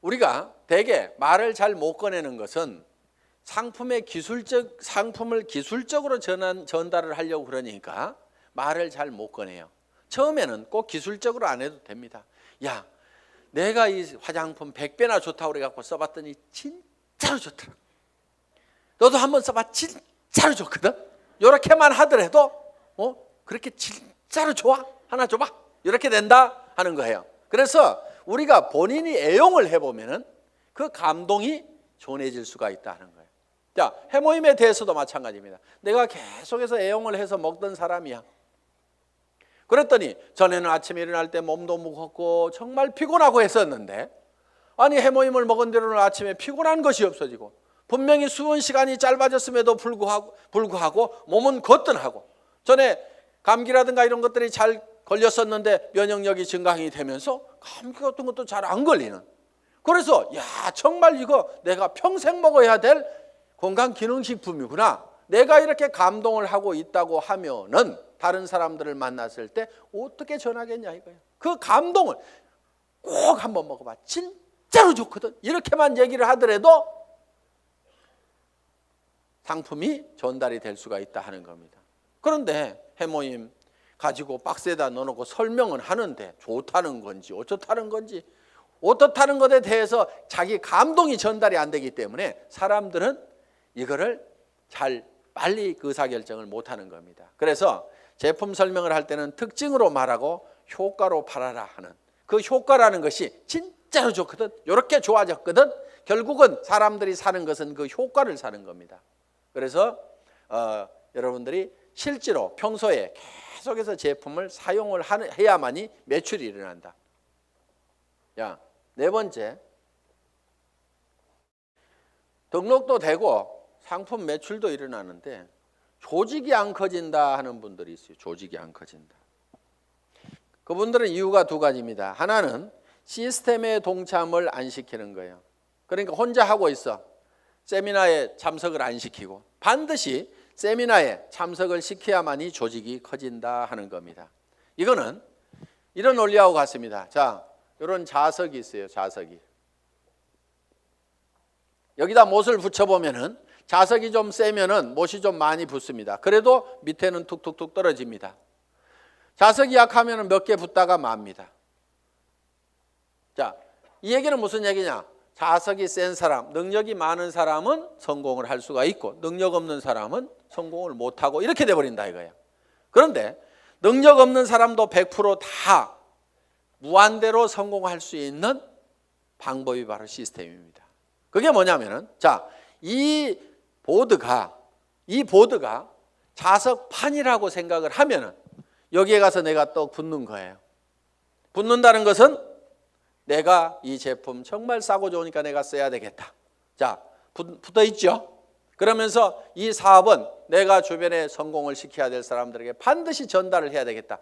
우리가 대개 말을 잘 못 꺼내는 것은 상품을 기술적으로 전달을 하려고 그러니까 말을 잘 못 꺼내요. 처음에는 꼭 기술적으로 안 해도 됩니다. 야, 내가 이 화장품 100배나 좋다고 그래갖고 써봤더니 진짜로 좋더라. 너도 한번 써봐. 진짜로 좋거든. 이렇게만 하더라도 그렇게 진짜로 좋아? 하나 줘봐. 이렇게 된다 하는 거예요. 그래서 우리가 본인이 애용을 해보면은 그 감동이 전해질 수가 있다는 거예요. 자, 해모임에 대해서도 마찬가지입니다. 내가 계속해서 애용을 해서 먹던 사람이야. 그랬더니 전에는 아침에 일어날 때 몸도 무겁고 정말 피곤하고 했었는데, 아니 해모임을 먹은 뒤로는 아침에 피곤한 것이 없어지고 분명히 수분 시간이 짧아졌음에도 불구하고 몸은 거뜬하고, 전에 감기라든가 이런 것들이 잘 걸렸었는데 면역력이 증강이 되면서 감기 같은 것도 잘 안 걸리는, 그래서 야, 정말 이거 내가 평생 먹어야 될 건강기능식품이구나. 내가 이렇게 감동을 하고 있다고 하면은 다른 사람들을 만났을 때 어떻게 전하겠냐 이거예요. 그 감동을 꼭 한번 먹어봐. 진짜로 좋거든. 이렇게만 얘기를 하더라도 상품이 전달이 될 수가 있다 하는 겁니다. 그런데 해모임 가지고 박스에다 넣어놓고 설명은 하는데 좋다는 건지 어쩌다는 건지, 어떻다는 것에 대해서 자기 감동이 전달이 안 되기 때문에 사람들은 이거를 잘 빨리 의사결정을 못하는 겁니다. 그래서 제품 설명을 할 때는 특징으로 말하고 효과로 팔아라 하는, 그 효과라는 것이 진짜로 좋거든, 이렇게 좋아졌거든, 결국은 사람들이 사는 것은 그 효과를 사는 겁니다. 그래서 여러분들이 실제로 평소에 계속해서 제품을 사용을 해야만이 매출이 일어난다. 야, 네 번째, 등록도 되고 상품 매출도 일어나는데 조직이 안 커진다 하는 분들이 있어요. 조직이 안 커진다. 그분들은 이유가 두 가지입니다. 하나는 시스템에 동참을 안 시키는 거예요. 그러니까 혼자 하고 있어. 세미나에 참석을 안 시키고, 반드시 세미나에 참석을 시켜야만이 조직이 커진다 하는 겁니다. 이거는 이런 원리하고 같습니다. 자, 이런 자석이 있어요. 자석이. 여기다 못을 붙여보면은 자석이 좀 세면은 못이 좀 많이 붙습니다. 그래도 밑에는 툭툭툭 떨어집니다. 자석이 약하면은 몇 개 붙다가 맙니다. 자, 이 얘기는 무슨 얘기냐? 자석이 센 사람, 능력이 많은 사람은 성공을 할 수가 있고 능력 없는 사람은 성공을 못하고 이렇게 돼버린다 이거예요. 그런데 능력 없는 사람도 100% 무한대로 성공할 수 있는 방법이 바로 시스템입니다. 그게 뭐냐면은, 자, 이 보드가 자석판이라고 생각을 하면은 여기에 가서 내가 떡 붙는 거예요. 붙는다는 것은 내가 이 제품 정말 싸고 좋으니까 내가 써야 되겠다. 자, 붙어 있죠? 그러면서 이 사업은 내가 주변에 성공을 시켜야 될 사람들에게 반드시 전달을 해야 되겠다.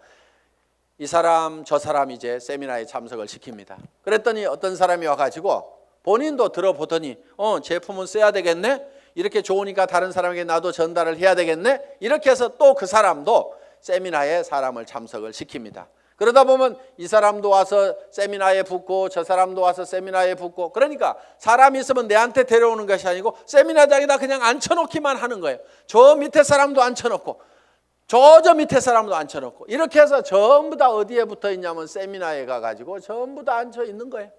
이 사람 저 사람 이제 세미나에 참석을 시킵니다. 그랬더니 어떤 사람이 와가지고 본인도 들어보더니 제품은 써야 되겠네, 이렇게 좋으니까 다른 사람에게 나도 전달을 해야 되겠네, 이렇게 해서 또 그 사람도 세미나에 사람을 참석을 시킵니다. 그러다 보면 이 사람도 와서 세미나에 붙고 저 사람도 와서 세미나에 붙고, 그러니까 사람이 있으면 내한테 데려오는 것이 아니고 세미나장에다 그냥 앉혀놓기만 하는 거예요. 저 밑에 사람도 앉혀놓고 저 밑에 사람도 앉혀놓고, 이렇게 해서 전부 다 어디에 붙어 있냐면 세미나에 가가지고 전부 다 앉혀 있는 거예요.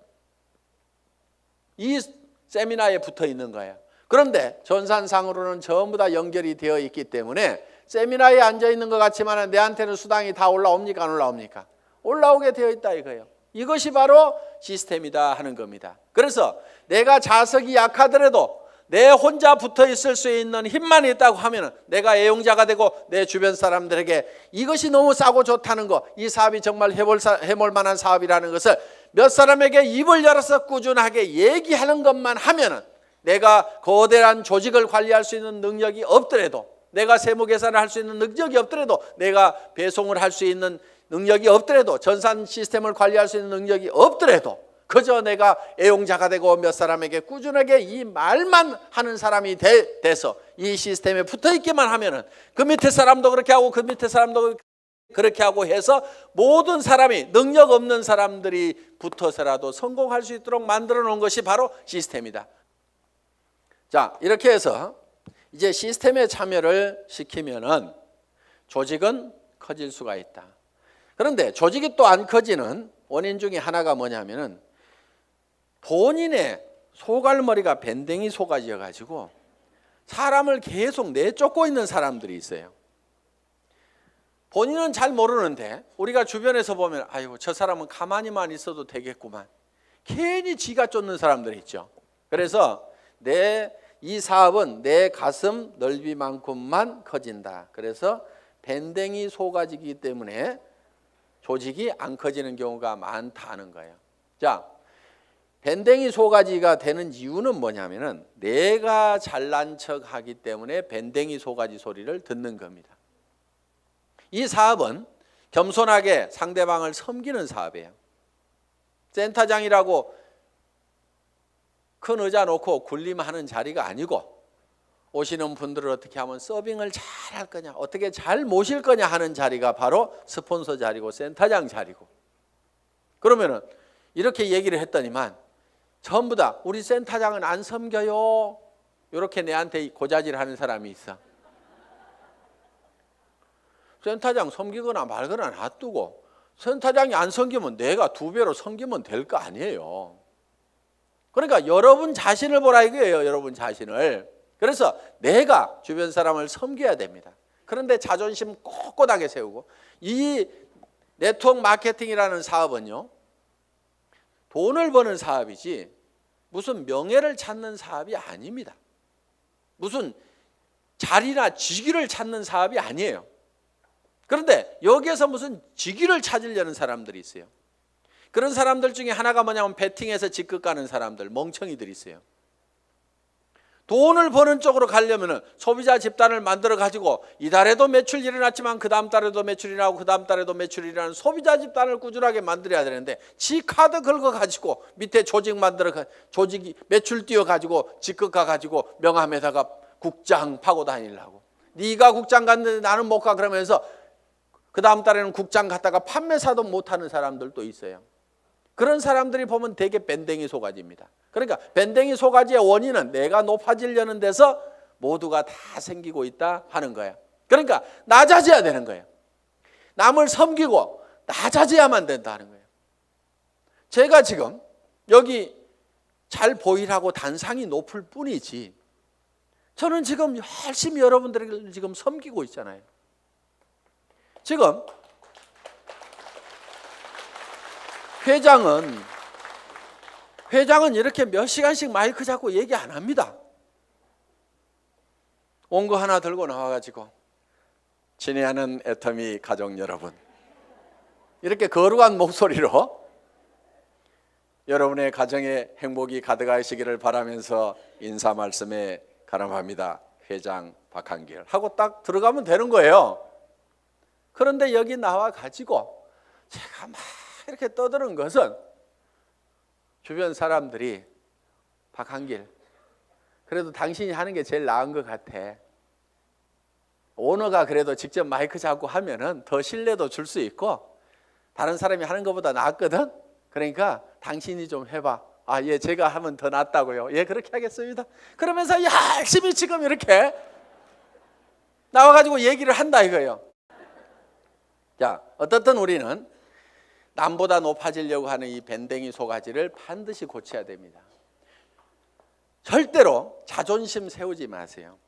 이 세미나에 붙어 있는 거예요. 그런데 전산상으로는 전부 다 연결이 되어 있기 때문에 세미나에 앉아 있는 것 같지만 내한테는 수당이 다 올라옵니까? 안 올라옵니까? 올라오게 되어 있다 이거예요. 이것이 바로 시스템이다 하는 겁니다. 그래서 내가 자석이 약하더라도 내 혼자 붙어 있을 수 있는 힘만 있다고 하면 내가 애용자가 되고 내 주변 사람들에게 이것이 너무 싸고 좋다는 거, 이 사업이 정말 해볼 만한 사업이라는 것을 몇 사람에게 입을 열어서 꾸준하게 얘기하는 것만 하면은, 내가 거대한 조직을 관리할 수 있는 능력이 없더라도, 내가 세무 계산을 할 수 있는 능력이 없더라도, 내가 배송을 할 수 있는 능력이 없더라도, 전산 시스템을 관리할 수 있는 능력이 없더라도, 그저 내가 애용자가 되고 몇 사람에게 꾸준하게 이 말만 하는 사람이 돼서 이 시스템에 붙어 있기만 하면은 그 밑에 사람도 그렇게 하고 그 밑에 사람도 그렇게 하고 해서 모든 사람이, 능력 없는 사람들이 붙어서라도 성공할 수 있도록 만들어 놓은 것이 바로 시스템이다. 자, 이렇게 해서 이제 시스템에 참여를 시키면은 조직은 커질 수가 있다. 그런데 조직이 또 안 커지는 원인 중에 하나가 뭐냐면은 본인의 소갈머리가 밴댕이 소가지여가지고 사람을 계속 내쫓고 있는 사람들이 있어요. 본인은 잘 모르는데 우리가 주변에서 보면 아이고 저 사람은 가만히만 있어도 되겠구만. 괜히 지가 쫓는 사람들이 있죠. 그래서 이 사업은 내 가슴 넓이만큼만 커진다. 그래서 밴댕이 소가지이기 때문에 조직이 안 커지는 경우가 많다는 거예요. 자, 밴댕이 소가지가 되는 이유는 뭐냐면은 내가 잘난 척 하기 때문에 밴댕이 소가지 소리를 듣는 겁니다. 이 사업은 겸손하게 상대방을 섬기는 사업이에요. 센터장이라고 큰 의자 놓고 군림하는 자리가 아니고 오시는 분들을 어떻게 하면 서빙을 잘 할 거냐, 어떻게 잘 모실 거냐 하는 자리가 바로 스폰서 자리고 센터장 자리고. 그러면은 이렇게 얘기를 했더니만 전부 다 우리 센터장은 안 섬겨요. 이렇게 내한테 고자질 하는 사람이 있어. 센터장 섬기거나 말거나 놔두고 센터장이 안 섬기면 내가 2배로 섬기면 될 거 아니에요. 그러니까 여러분 자신을 보라 이거예요. 여러분 자신을. 그래서 내가 주변 사람을 섬겨야 됩니다. 그런데 자존심 꼿꼿하게 세우고, 이 네트워크 마케팅이라는 사업은요, 돈을 버는 사업이지 무슨 명예를 찾는 사업이 아닙니다. 무슨 자리나 직위를 찾는 사업이 아니에요. 그런데 여기에서 무슨 직위를 찾으려는 사람들이 있어요. 그런 사람들 중에 하나가 뭐냐면 베팅해서 직급 가는 사람들, 멍청이들이 있어요. 돈을 버는 쪽으로 가려면 소비자 집단을 만들어 가지고 이달에도 매출이 일어났지만 그 다음 달에도 매출이 나고 그 다음 달에도 매출이 일어나는 소비자 집단을 꾸준하게 만들어야 되는데, 지 카드 긁어 가지고 밑에 조직 만들어 조직이 매출 띄워 가지고 직급 가 가지고 명함에다가 국장 파고 다니려고. 네가 국장 갔는데 나는 못 가 그러면서 그 다음 달에는 국장 갔다가 판매사도 못하는 사람들도 있어요. 그런 사람들이 보면 되게 밴댕이 소가지입니다. 그러니까 밴댕이 소가지의 원인은 내가 높아지려는 데서 모두가 다 생기고 있다 하는 거예요. 그러니까 낮아져야 되는 거예요. 남을 섬기고 낮아져야만 된다는 거예요. 제가 지금 여기 잘 보이라고 단상이 높을 뿐이지 저는 지금 열심히 여러분들을 지금 섬기고 있잖아요. 지금 회장은 이렇게 몇 시간씩 마이크 잡고 얘기 안 합니다. 온 거 하나 들고 나와가지고 친애하는 애터미 가족 여러분, 이렇게 거룩한 목소리로 여러분의 가정에 행복이 가득하시기를 바라면서 인사 말씀에 가름합니다. 회장 박한길 하고 딱 들어가면 되는 거예요. 그런데 여기 나와가지고 제가 막 이렇게 떠드는 것은 주변 사람들이 박한길, 그래도 당신이 하는 게 제일 나은 것 같아. 오너가 그래도 직접 마이크 잡고 하면은 더 신뢰도 줄 수 있고 다른 사람이 하는 것보다 낫거든. 그러니까 당신이 좀 해봐. 아, 예, 제가 하면 더 낫다고요. 예, 그렇게 하겠습니다. 그러면서 열심히 지금 이렇게 나와가지고 얘기를 한다 이거예요. 자, 어떻든 우리는 남보다 높아지려고 하는 이 밴댕이 소가지를 반드시 고쳐야 됩니다. 절대로 자존심 세우지 마세요.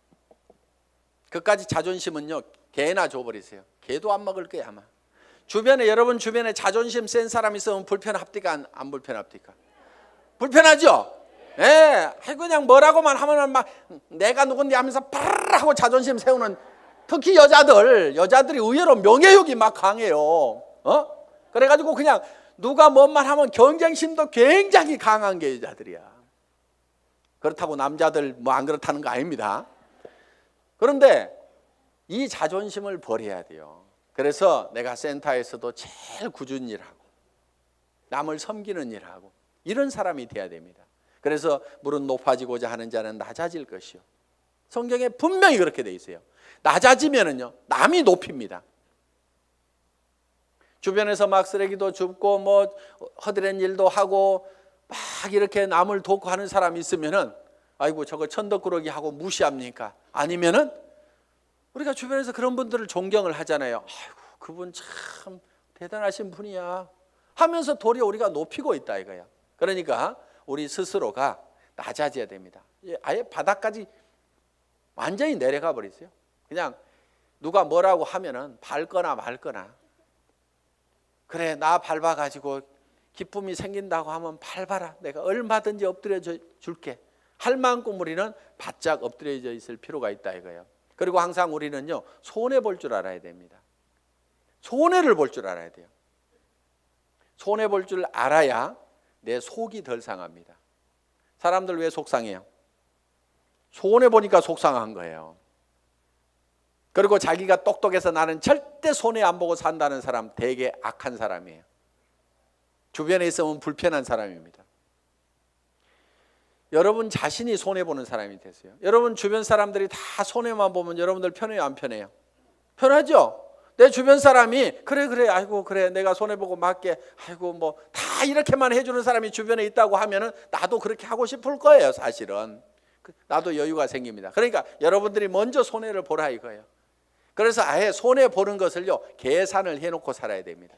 그까지 자존심은요, 개나 줘버리세요. 개도 안 먹을 거야 아마. 여러분 주변에 자존심 센 사람 있으면 불편합니까? 안 불편합니까? 불편하죠? 예, 그냥 뭐라고만 하면 막 내가 누군데 하면서 파르르 하고 자존심 세우는, 특히 여자들이 의외로 명예욕이 막 강해요. 그래가지고 그냥 누가 뭔만 하면 경쟁심도 굉장히 강한 게 여자들이야. 그렇다고 남자들 뭐 안 그렇다는 거 아닙니다. 그런데 이 자존심을 버려야 돼요. 그래서 내가 센터에서도 제일 꾸준히 일하고 남을 섬기는 일하고 이런 사람이 돼야 됩니다. 그래서 무릇 높아지고자 하는 자는 낮아질 것이요. 성경에 분명히 그렇게 돼 있어요. 낮아지면은요, 남이 높입니다. 주변에서 막 쓰레기도 줍고 뭐 허드렛 일도 하고 막 이렇게 남을 돕고 하는 사람이 있으면은 아이고 저거 천덕꾸러기 하고 무시합니까? 아니면은 우리가 주변에서 그런 분들을 존경을 하잖아요. 아이고 그분 참 대단하신 분이야 하면서 도리어 우리가 높이고 있다 이거야. 그러니까 우리 스스로가 낮아져야 됩니다. 아예 바닥까지 완전히 내려가 버리세요. 그냥 누가 뭐라고 하면은 밟거나 말거나, 그래 나 밟아가지고 기쁨이 생긴다고 하면 밟아라, 내가 얼마든지 엎드려 줄게 할 만큼 우리는 바짝 엎드려져 있을 필요가 있다 이거예요. 그리고 항상 우리는요 손해 볼 줄 알아야 됩니다. 손해를 볼 줄 알아야 돼요. 손해 볼 줄 알아야 내 속이 덜 상합니다. 사람들 왜 속상해요? 손해 보니까 속상한 거예요. 그리고 자기가 똑똑해서 나는 절대 손해 안 보고 산다는 사람 되게 악한 사람이에요. 주변에 있으면 불편한 사람입니다. 여러분 자신이 손해보는 사람이 되세요. 여러분 주변 사람들이 다 손해만 보면 여러분들 편해요, 안 편해요? 편하죠? 내 주변 사람이 그래 아이고 그래 내가 손해보고 말게 아이고 뭐 다 이렇게만 해주는 사람이 주변에 있다고 하면은 나도 그렇게 하고 싶을 거예요. 사실은 나도 여유가 생깁니다. 그러니까 여러분들이 먼저 손해를 보라 이거예요. 그래서 아예 손해 보는 것을요 계산을 해놓고 살아야 됩니다.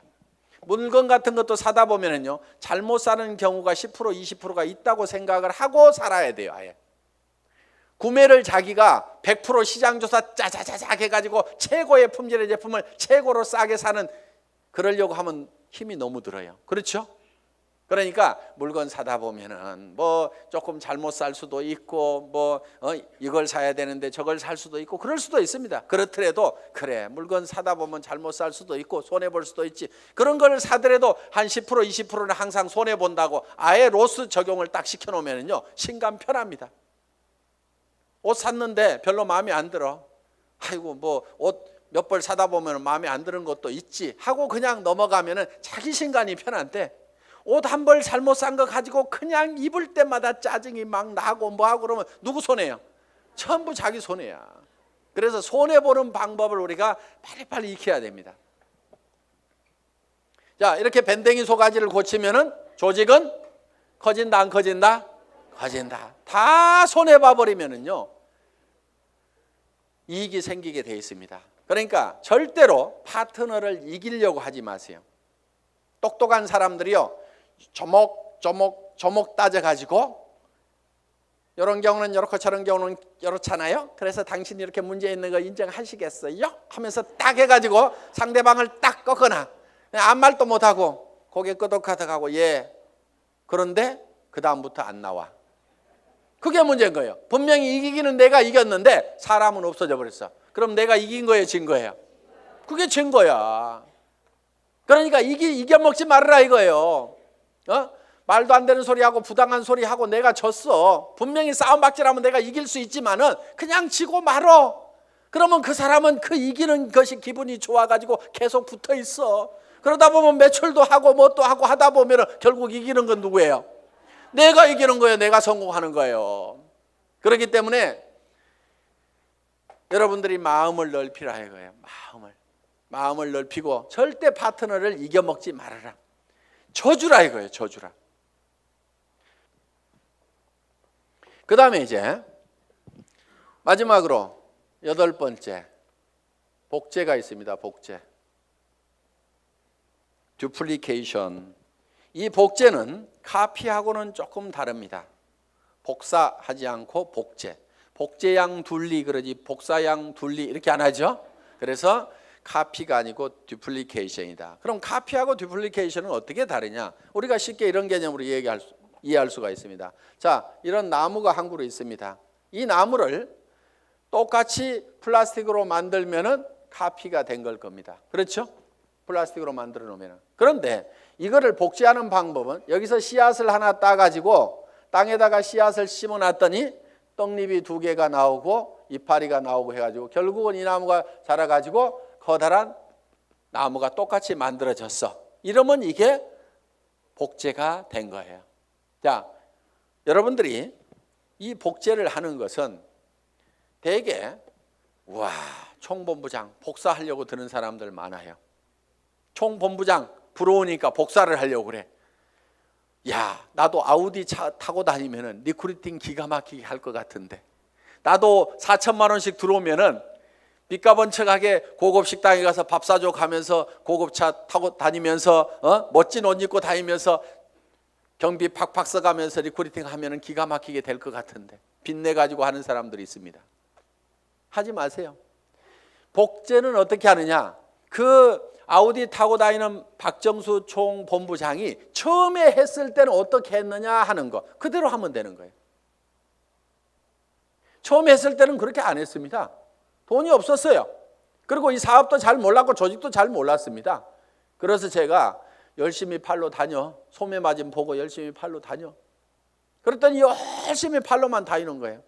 물건 같은 것도 사다 보면은요 잘못 사는 경우가 10% 20%가 있다고 생각을 하고 살아야 돼요. 아예 구매를 자기가 100% 시장조사 짜자자작 해가지고 최고의 품질의 제품을 최고로 싸게 사는, 그러려고 하면 힘이 너무 들어요. 그렇죠? 그러니까 물건 사다 보면은 뭐 조금 잘못 살 수도 있고 뭐 이걸 사야 되는데 저걸 살 수도 있고 그럴 수도 있습니다. 그렇더라도 그래 물건 사다 보면 잘못 살 수도 있고 손해 볼 수도 있지, 그런 걸 사더라도 한 10% 20%는 항상 손해 본다고 아예 로스 적용을 딱 시켜 놓으면은요 신감 편합니다. 옷 샀는데 별로 마음에 안 들어, 아이고 뭐 옷 몇 벌 사다 보면 마음에 안 드는 것도 있지 하고 그냥 넘어가면은 자기 신간이 편한데, 옷 한 벌 잘못 산 거 가지고 그냥 입을 때마다 짜증이 막 나고 뭐하고 그러면 누구 손해요? 전부 자기 손해야. 그래서 손해보는 방법을 우리가 빨리빨리 익혀야 됩니다. 자, 이렇게 밴댕이 소가지를 고치면은 조직은 커진다 안 커진다? 커진다. 다 손해봐 버리면은요 이익이 생기게 돼 있습니다. 그러니까 절대로 파트너를 이기려고 하지 마세요. 똑똑한 사람들이요 조목 따져가지고 이런 경우는 이렇고 저런 경우는 이렇잖아요. 그래서 당신이 이렇게 문제 있는 거 인정하시겠어요? 하면서 딱 해가지고 상대방을 딱 꺾거나 아무 말도 못하고 고개 끄덕하덕하고 예 그런데 그 다음부터 안 나와. 그게 문제인 거예요. 분명히 이기기는 내가 이겼는데 사람은 없어져 버렸어. 그럼 내가 이긴 거예요, 진 거예요? 그게 진 거야. 그러니까 이겨먹지 말아라 이거예요. 말도 안 되는 소리하고 부당한 소리하고 내가 졌어. 분명히 싸움 박질하면 내가 이길 수 있지만은 그냥 지고 말어. 그러면 그 사람은 그 이기는 것이 기분이 좋아가지고 계속 붙어 있어. 그러다 보면 매출도 하고 뭣도 하고 하다 보면은 결국 이기는 건 누구예요? 내가 이기는 거예요. 내가 성공하는 거예요. 그렇기 때문에 여러분들이 마음을 넓히라 이거예요. 마음을 넓히고 절대 파트너를 이겨먹지 말아라. 져주라 이거예요. 져주라. 그 다음에 이제 마지막으로 8번째 복제가 있습니다. 복제. 듀플리케이션. 이 복제는 카피하고는 조금 다릅니다. 복사하지 않고 복제. 복제양 둘리 그러지 복사양 둘리 이렇게 안 하죠. 그래서 카피가 아니고 듀플리케이션이다. 그럼 카피하고 듀플리케이션은 어떻게 다르냐? 우리가 쉽게 이런 개념으로 이해할 수가 있습니다. 자, 이런 나무가 한 그루 있습니다. 이 나무를 똑같이 플라스틱으로 만들면은 카피가 된 걸 겁니다. 그렇죠? 플라스틱으로 만들어 놓으면. 그런데 이거를 복제하는 방법은 여기서 씨앗을 하나 따가지고 땅에다가 씨앗을 심어놨더니 떡잎이 2개가 나오고 이파리가 나오고 해가지고 결국은 이 나무가 자라가지고 커다란 나무가 똑같이 만들어졌어. 이러면 이게 복제가 된 거예요. 자, 여러분들이 이 복제를 하는 것은 대개 와 총본부장 복사하려고 드는 사람들 많아요. 총본부장 부러우니까 복사를 하려고 그래. 야, 나도 아우디 차 타고 다니면은 리크루팅 기가 막히게 할 것 같은데, 나도 4천만 원씩 들어오면은 빚가번척하게 고급 식당에 가서 밥 사줘 가면서 고급차 타고 다니면서 멋진 옷 입고 다니면서 경비 팍팍 써가면서 리크루팅 하면은 기가 막히게 될 것 같은데 빚내 가지고 하는 사람들이 있습니다. 하지 마세요. 복제는 어떻게 하느냐? 그 아우디 타고 다니는 박정수 총본부장이 처음에 했을 때는 어떻게 했느냐 하는 거 그대로 하면 되는 거예요. 처음에 했을 때는 그렇게 안 했습니다. 돈이 없었어요. 그리고 이 사업도 잘 몰랐고 조직도 잘 몰랐습니다. 그래서 제가 열심히 팔로 다녀. 소매 마진 보고 열심히 팔로 다녀. 그랬더니 열심히 팔로만 다니는 거예요.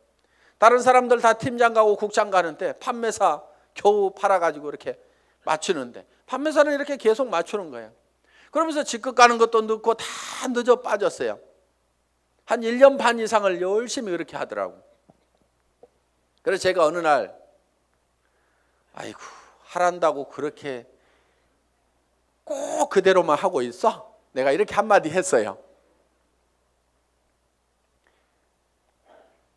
다른 사람들 다 팀장 가고 국장 가는데 판매사 겨우 팔아가지고 이렇게 맞추는데 판매사는 이렇게 계속 맞추는 거예요. 그러면서 직급 가는 것도 늦고 다 늦어 빠졌어요. 한 1년 반 이상을 열심히 그렇게 하더라고. 그래서 제가 어느 날 아이고 하란다고 그렇게 꼭 그대로만 하고 있어? 내가 이렇게 한마디 했어요.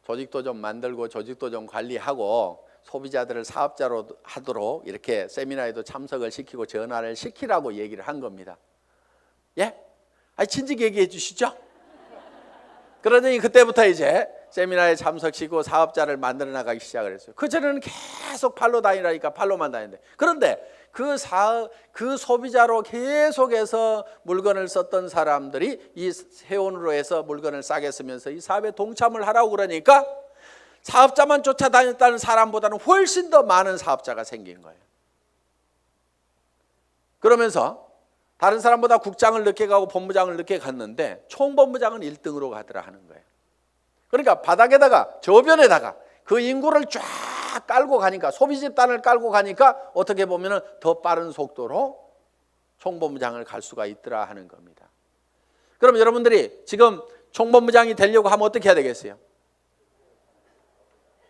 조직도 좀 만들고 조직도 좀 관리하고 소비자들을 사업자로 하도록 이렇게 세미나에도 참석을 시키고 전화를 시키라고 얘기를 한 겁니다. 예? 아니 진즉 얘기해 주시죠. 그러더니 그때부터 이제 세미나에 참석시키고 사업자를 만들어 나가기 시작을 했어요. 그전에는 계속 팔로 다니라니까 팔로만 다니는데 그런데 그 소비자로 계속해서 물건을 썼던 사람들이 이 세원으로 해서 물건을 싸게 쓰면서 이 사업에 동참을 하라고 그러니까 사업자만 쫓아다녔다는 사람보다는 훨씬 더 많은 사업자가 생긴 거예요. 그러면서 다른 사람보다 국장을 늦게 가고 본부장을 늦게 갔는데 총본부장은 1등으로 가더라 하는 거예요. 그러니까 바닥에다가 저변에다가 그 인구를 쫙 깔고 가니까 소비 집단을 깔고 가니까 어떻게 보면 더 빠른 속도로 총본부장을 갈 수가 있더라 하는 겁니다. 그럼 여러분들이 지금 총본부장이 되려고 하면 어떻게 해야 되겠어요?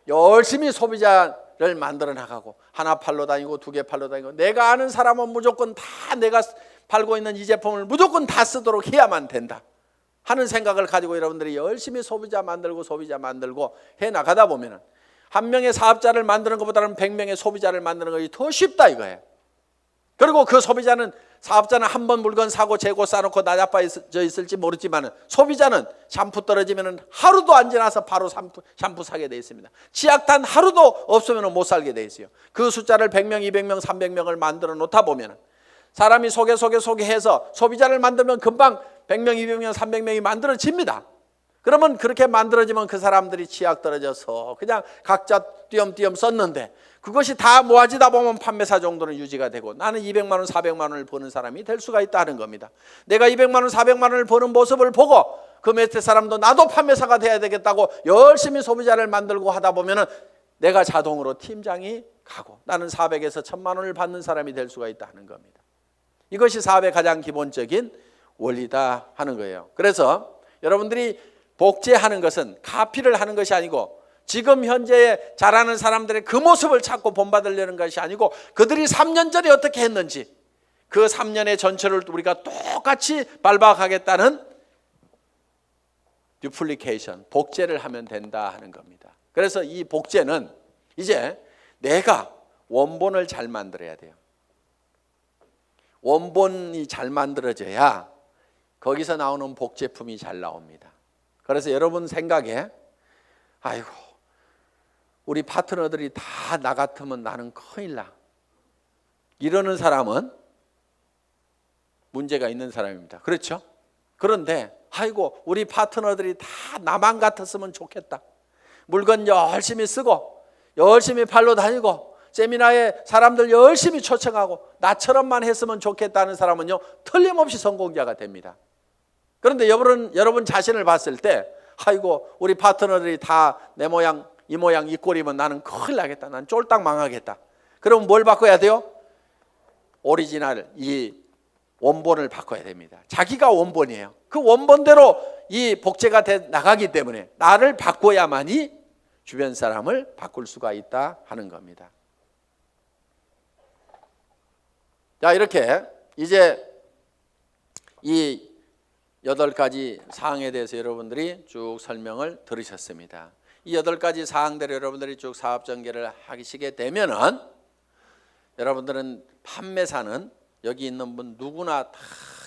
열심히 소비자를 만들어 나가고 하나 팔로 다니고 두 개 팔로 다니고 내가 아는 사람은 무조건 다 내가 팔고 있는 이 제품을 무조건 다 쓰도록 해야만 된다 하는 생각을 가지고 여러분들이 열심히 소비자 만들고 해 나가다 보면 한 명의 사업자를 만드는 것보다는 100명의 소비자를 만드는 것이 더 쉽다 이거예요. 그리고 그 사업자는 한 번 물건 사고 재고 싸놓고 나자빠져 있을지 모르지만 소비자는 샴푸 떨어지면 하루도 안 지나서 바로 샴푸 사게 돼 있습니다. 치약단 하루도 없으면 못 살게 돼 있어요. 그 숫자를 100명, 200명, 300명을 만들어 놓다 보면 사람이 소개해서 소비자를 만들면 금방 100명, 200명, 300명이 만들어집니다. 그러면 그렇게 만들어지면 그 사람들이 치약 떨어져서 그냥 각자 띄엄띄엄 썼는데 그것이 다 모아지다 보면 판매사 정도는 유지가 되고 나는 200만 원, 400만 원을 버는 사람이 될 수가 있다는 겁니다. 내가 200만 원, 400만 원을 버는 모습을 보고 그 밑에 사람도 나도 판매사가 돼야 되겠다고 열심히 소비자를 만들고 하다 보면 내가 자동으로 팀장이 가고 나는 400에서 1000만 원을 받는 사람이 될 수가 있다는 겁니다. 이것이 사업의 가장 기본적인 원리다 하는 거예요. 그래서 여러분들이 복제하는 것은 카피를 하는 것이 아니고 지금 현재에 잘하는 사람들의 그 모습을 찾고 본받으려는 것이 아니고 그들이 3년 전에 어떻게 했는지 그 3년의 전체를 우리가 똑같이 밟아가겠다는 듀플리케이션, 복제를 하면 된다 하는 겁니다. 그래서 이 복제는 이제 내가 원본을 잘 만들어야 돼요. 원본이 잘 만들어져야 거기서 나오는 복제품이 잘 나옵니다. 그래서 여러분 생각에 아이고 우리 파트너들이 다 나 같으면 나는 큰일 나 이러는 사람은 문제가 있는 사람입니다. 그렇죠? 그런데 아이고 우리 파트너들이 다 나만 같았으면 좋겠다. 물건 열심히 쓰고 열심히 팔러 다니고 세미나에 사람들 열심히 초청하고 나처럼만 했으면 좋겠다는 사람은요 틀림없이 성공자가 됩니다. 그런데 여러분 자신을 봤을 때 아이고 우리 파트너들이 다 내 모양 이 모양 이 꼴이면 나는 큰일 나겠다. 난 쫄딱 망하겠다. 그럼 뭘 바꿔야 돼요? 오리지널 이 원본을 바꿔야 됩니다. 자기가 원본이에요. 그 원본대로 이 복제가 돼 나가기 때문에 나를 바꿔야만이 주변 사람을 바꿀 수가 있다 하는 겁니다. 자 이렇게 이제 이 8가지 사항에 대해서 여러분들이 쭉 설명을 들으셨습니다. 이 8가지 사항대로 여러분들이 쭉 사업 전개를 하시게 되면은 여러분들은 판매사는 여기 있는 분 누구나 다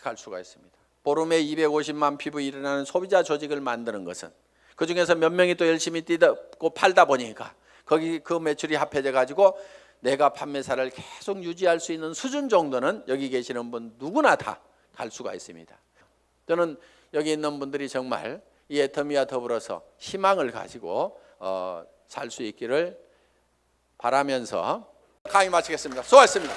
갈 수가 있습니다. 보름에 250만 피부 일어나는 소비자 조직을 만드는 것은 그중에서 몇 명이 또 열심히 뛰고 팔다 보니까 거기 그 매출이 합해져 가지고 내가 판매사를 계속 유지할 수 있는 수준 정도는 여기 계시는 분 누구나 다 갈 수가 있습니다. 저는 여기 있는 분들이 정말 이 애터미와 더불어서 희망을 가지고 살 수 있기를 바라면서 강의 마치겠습니다. 수고하셨습니다.